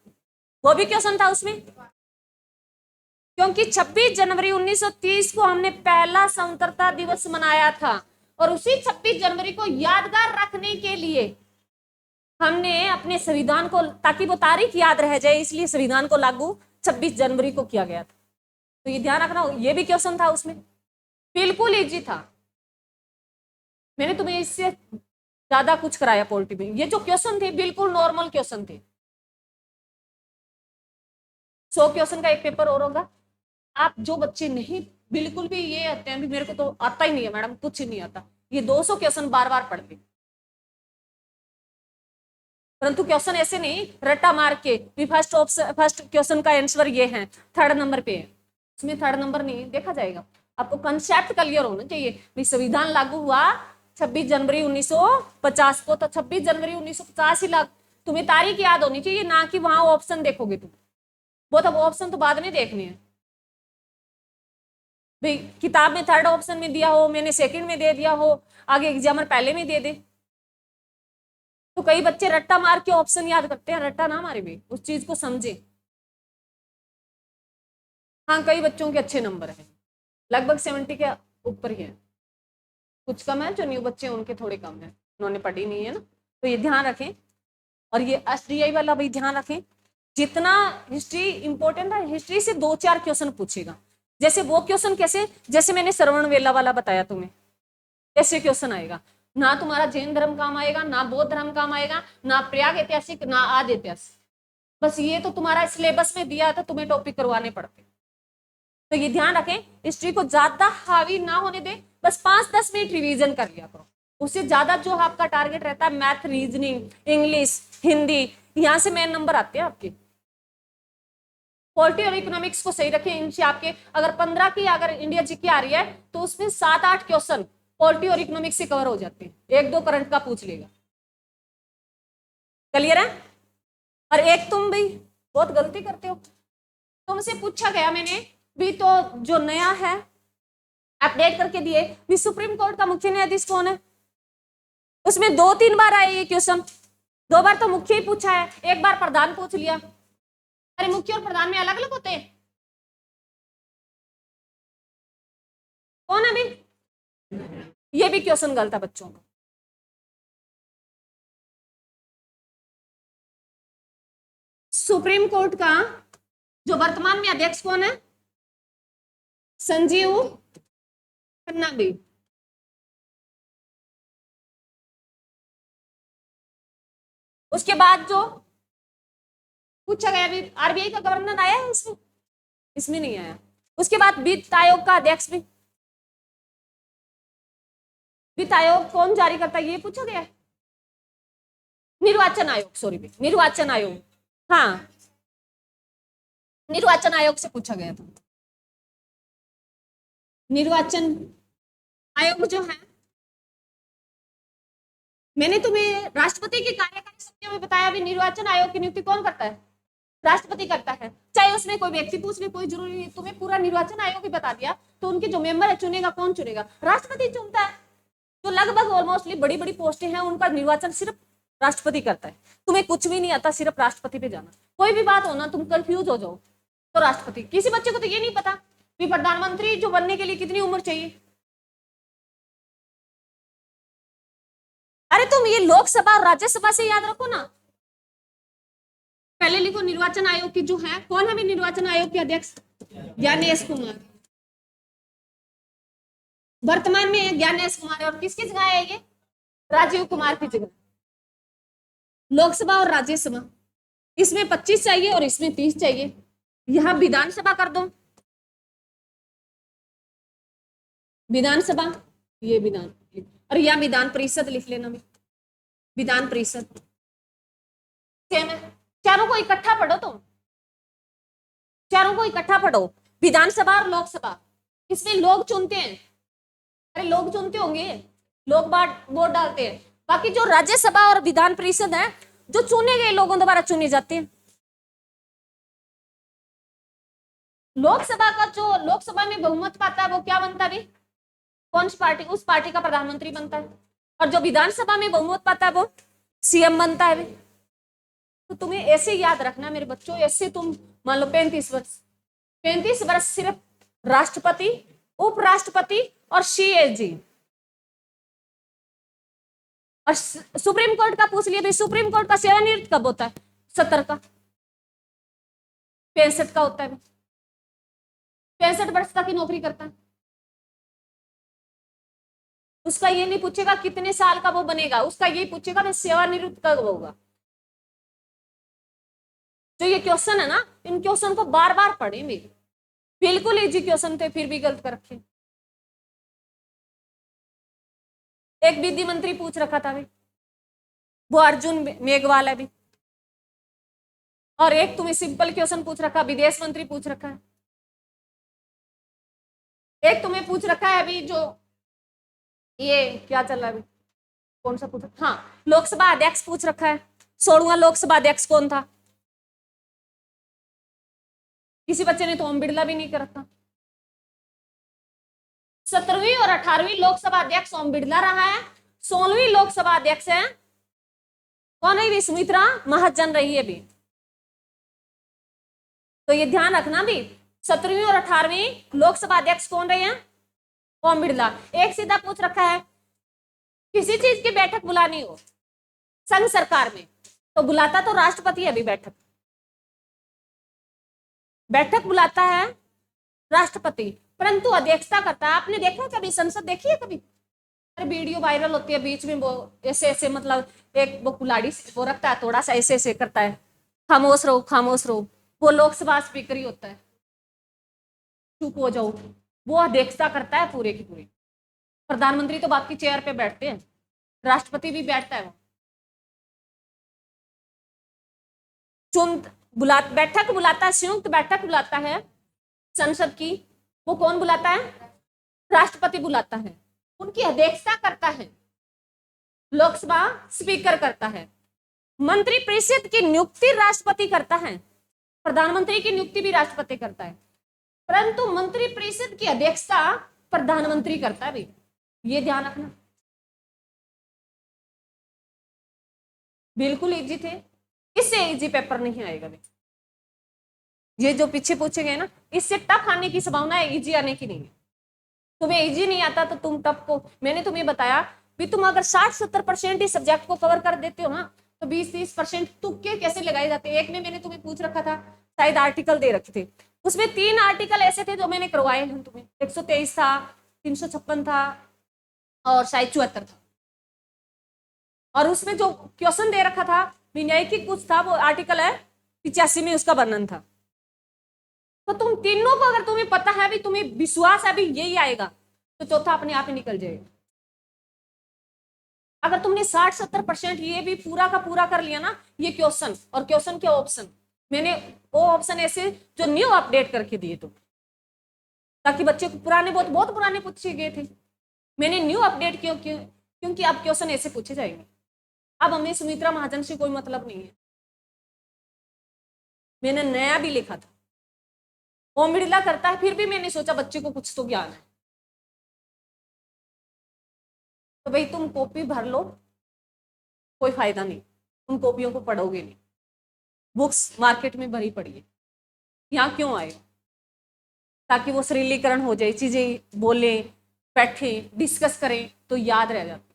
वो भी क्वेश्चन था उसमें, क्योंकि 26 जनवरी 1930 को हमने पहला स्वतंत्रता दिवस मनाया था, और उसी 26 जनवरी को यादगार रखने के लिए हमने अपने संविधान को, ताकि वो तारीख याद रह जाए, इसलिए संविधान को लागू 26 जनवरी को किया गया था। तो ये ध्यान रखना, ये भी क्वेश्चन था उसमें, बिल्कुल इजी था। मैंने तुम्हें इससे ज्यादा कुछ कराया पॉलिटी में। ये जो क्वेश्चन थे बिल्कुल नॉर्मल क्वेश्चन थे। 100 क्वेश्चन का एक पेपर और होगा। आप जो बच्चे नहीं बिल्कुल भी ये आते हैं भी मेरे को तो आता ही नहीं है मैडम, कुछ नहीं आता, ये 200 क्वेश्चन बार बार पढ़ते, परंतु क्वेश्चन ऐसे नहीं रट्टा मार के भी फर्स्ट क्वेश्चन का आंसर ये है, थर्ड नंबर पे है, इसमें थर्ड नंबर नहीं देखा जाएगा। आपको कंसेप्ट क्लियर होना चाहिए भी संविधान लागू हुआ 26 जनवरी 1950 को, तो 26 जनवरी 1950 ही लागू, तुम्हें तारीख याद होनी चाहिए, ना कि वहां ऑप्शन देखोगे तुम, वो तो ऑप्शन तो बाद में देखने हैं भाई। किताब में थर्ड ऑप्शन में दिया हो, मैंने सेकंड में दे दिया हो, आगे एग्जामर पहले में दे दे, तो कई बच्चे रट्टा मार के ऑप्शन याद करते हैं, रट्टा ना मारे भी, उस चीज को समझे। हाँ कई बच्चों के अच्छे नंबर है, लगभग 70 के ऊपर ही है, कुछ कम है जो न्यू बच्चे हैं उनके थोड़े कम है, उन्होंने पढ़ी नहीं है ना, तो ये ध्यान रखें। और ये एसडीआई वाला भी ध्यान रखें, जितना हिस्ट्री इंपॉर्टेंट है, हिस्ट्री से 2-4 क्वेश्चन पूछेगा। जैसे वो क्वेश्चन कैसे, जैसे मैंने श्रवण वेला वाला बताया तुम्हें, ऐसे क्वेश्चन आएगा, ना तुम्हारा जैन धर्म काम आएगा, ना बौद्ध धर्म काम आएगा, ना प्रयाग ऐतिहासिक, ना आदि ऐतिहासिक, बस ये तो तुम्हारा सिलेबस में दिया था, तुम्हें टॉपिक करवाने पड़ते। तो ये ध्यान रखें, हिस्ट्री को ज्यादा हावी ना होने दें, बस 5-10 मिनट रिवीजन कर लिया करो, उससे ज्यादा जो आपका टारगेट रहता है मैथ, रीजनिंग, इंग्लिश, हिंदी, यहां से मेन नंबर आते हैं आपके। पॉलिटी और इकोनॉमिक्स को सही रखें, इनसे आपके अगर 15 की अगर इंडिया जीके आ रही है तो उसमें 7-8 क्वेश्चन पॉलिटी और इकोनॉमिक्स से कवर हो जाते हैं, 1-2 करंट का पूछ लेगा। क्लियर है? और एक तुम भी बहुत गलती करते हो, तुमसे पूछा गया मैंने भी, तो जो नया है अपडेट करके दिए भी, सुप्रीम कोर्ट का मुख्य न्यायाधीश कौन है? उसमें 2-3 बार आए ये क्वेश्चन, 2 बार तो मुख्य ही पूछा है, एक बार प्रधान पूछ लिया। अरे मुख्य और प्रधान में अलग अलग होते हैं, कौन है अभी? ये भी क्वेश्चन गलत है बच्चों का। सुप्रीम कोर्ट का जो वर्तमान में अध्यक्ष कौन है? संजीव खन्ना भी। उसके बाद जो पूछा गया भी, आरबीआई का गवर्नर आया है इसमें? इसमें नहीं आया। उसके बाद वित्त आयोग का अध्यक्ष भी, वित्त आयोग कौन जारी करता है ये पूछा गया है। निर्वाचन आयोग, सॉरी निर्वाचन आयोग, हाँ निर्वाचन आयोग से पूछा गया था। निर्वाचन आयोग जो है मैंने तुम्हें राष्ट्रपति की कार्यकारी समितियों में बताया भी, निर्वाचन आयोग की नियुक्ति कौन करता है? राष्ट्रपति करता है। चाहे उसमें कोई व्यक्ति पूछ ले, कोई जरूरी नहीं, तुम्हें पूरा निर्वाचन आयोग ही बता दिया, तो उनके जो मेंबर है चुनेगा कौन? चुनेगा राष्ट्रपति चुनता है। तो लगभग ऑलमोस्टली बड़ी बड़ी पोस्टें हैं उनका निर्वाचन सिर्फ राष्ट्रपति करता है। तुम्हें कुछ भी नहीं आता, सिर्फ राष्ट्रपति पे जाना। कोई भी बात हो ना, तुम कंफ्यूज हो जाओ तो राष्ट्रपति। किसी बच्चे को तो ये नहीं पता कि प्रधानमंत्री जो बनने के लिए कितनी उम्र चाहिए। अरे तुम ये लोकसभा और राज्यसभा से याद रखो ना। पहले लिखो निर्वाचन आयोग की जो है, कौन है निर्वाचन आयोग के अध्यक्ष? ज्ञानेश कुमार। वर्तमान में ज्ञानेश कुमार है, और किसकी जगह है ये? राजीव कुमार की जगह। लोकसभा और राज्यसभा, इसमें 25 चाहिए और इसमें 30 चाहिए। यहां विधानसभा कर दो, विधानसभा, ये विधान, और यह विधान परिषद लिख लेना भी, विधान परिषद। चारों को इकट्ठा पढ़ो तुम, चारों को इकट्ठा पढ़ो। विधानसभा और लोकसभा, इसमें लोग चुनते हैं। अरे लोग चुनते होंगे, लोग वोट डालते हैं। बाकी जो राज्यसभा और विधान परिषद है, जो चुने गए लोगों द्वारा चुने जाते हैं। लोकसभा का जो लोकसभा में बहुमत पाता है वो क्या बनता है? कौन सी पार्टी? उस पार्टी का प्रधानमंत्री बनता है। और जो विधानसभा में बहुमत पाता है वो सीएम बनता है। तो तुम्हें ऐसे याद रखना मेरे बच्चों, ऐसे तुम मान लो 35 वर्ष सिर्फ राष्ट्रपति, उपराष्ट्रपति और सीएजी। और सुप्रीम कोर्ट का पूछ लिया भाई, सुप्रीम कोर्ट का सेवानिवृत्त कब होता है? 70 का, 65 का होता है। 65 वर्ष तक की नौकरी करता है। उसका ये नहीं पूछेगा कितने साल का वो बनेगा, उसका ये पूछेगा मैं सेवानिवृत्त कब होगा। जो ये क्वेश्चन है ना, इन क्वेश्चन को बार बार पढ़े मेरे, बिल्कुल इजी क्वेश्चन थे फिर भी गलत कर रखे। एक विधि मंत्री पूछ रखा था भी, वो अर्जुन मेघवाल है भी। और एक तुम्हें सिंपल क्वेश्चन पूछ रखा, विदेश मंत्री पूछ रखा है। एक तुम्हें पूछ रखा है अभी जो ये क्या चल रहा है अभी, कौन सा पूछ, हाँ लोकसभा अध्यक्ष पूछ रखा है। 16वां लोकसभा अध्यक्ष कौन था? किसी बच्चे ने तो ओम बिड़ला भी नहीं कर रखा। 17वीं और 18वीं लोकसभा अध्यक्ष ओम बिड़ला रहा है। 16वीं लोकसभा अध्यक्ष है कौन है? सुमित्रा महाजन रही है भी। तो ये ध्यान रखना भी, 17वीं और 18वीं लोकसभा अध्यक्ष कौन रहे हैं? ओम बिड़ला। एक सीधा पूछ रखा है, किसी चीज की बैठक बुलानी हो संघ सरकार में, तो बुलाता तो राष्ट्रपति है अभी बैठक, बैठक बुलाता है राष्ट्रपति, परंतु अध्यक्षता करता है। आपने देखा कभी संसद देखी है कभी? अरे वीडियो वायरल होती है, बीच में वो ऐसे ऐसे मतलब एक वो कुल्हाड़ी वो रखता है, थोड़ा सा ऐसे ऐसे करता है, खामोश रहो खामोश रहो, वो लोकसभा स्पीकर ही होता है, चुप हो जाओ। वो अध्यक्षता करता है पूरे की पूरी। प्रधानमंत्री तो बाकी चेयर पे बैठते हैं, राष्ट्रपति भी बैठता है। वो बैठक बुलाता है, संयुक्त बैठक बुलाता है संसद की, वो कौन बुलाता है? राष्ट्रपति बुलाता है। उनकी अध्यक्षता करता है लोकसभा स्पीकर करता है। मंत्री परिषद की नियुक्ति राष्ट्रपति करता है, प्रधानमंत्री की नियुक्ति भी राष्ट्रपति करता है, परंतु मंत्री परिषद की अध्यक्षता प्रधानमंत्री करता है भी। ये ध्यान रखना, बिल्कुल इजी थे, इससे इजी पेपर नहीं आएगा भी। ये जो पीछे पूछे गए ना, इससे टफ आने की संभावना है, इजी आने की नहीं है। तुम्हें इजी नहीं आता तो तुम टफ को, मैंने तुम्हें बताया भी, तुम अगर 60-70% ही सब्जेक्ट को कवर कर देते हो ना, तो 20-30% तुक्के कैसे लगाए जाते हैं। एक में मैंने तुम्हें पूछ रखा था, शायद आर्टिकल दे रखे थे, उसमें 3 आर्टिकल ऐसे थे जो मैंने करवाए हैं तुम्हें। 123 था, 356 था और शायद 74 था। और उसमें जो क्वेश्चन दे रखा था न्यायिक कुछ था, वो आर्टिकल है 85 में उसका वर्णन था। तो तुम तीनों को अगर तुम्हें पता है भी, तुम्हें विश्वास है भी यही आएगा, तो चौथा अपने आप ही निकल जाएगा। अगर तुमने 60-70% ये भी पूरा का पूरा कर लिया ना, ये क्वेश्चन और क्वेश्चन के ऑप्शन, मैंने वो ऑप्शन ऐसे जो न्यू अपडेट करके दिए तुम, ताकि बच्चे को पुराने बहुत पुराने पूछे गए थे, मैंने न्यू अपडेट क्यों क्योंकि अब क्वेश्चन ऐसे पूछे जाएंगे। अब हमें सुमित्रा महाजन से कोई मतलब नहीं है। मैंने नया भी लिखा था, ओम बिड़ला करता है, फिर भी मैंने सोचा बच्चे को कुछ तो ज्ञान है, तो भाई तुम कॉपी भर लो, कोई फायदा नहीं, उन कॉपियों को पढ़ोगे नहीं, बुक्स मार्केट में भरी पड़ी है, यहाँ क्यों आए? ताकि वो सरलीकरण हो जाए, चीजें बोले, बैठे, डिस्कस करें तो याद रह जाती।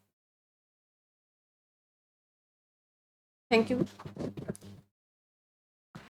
Thank you.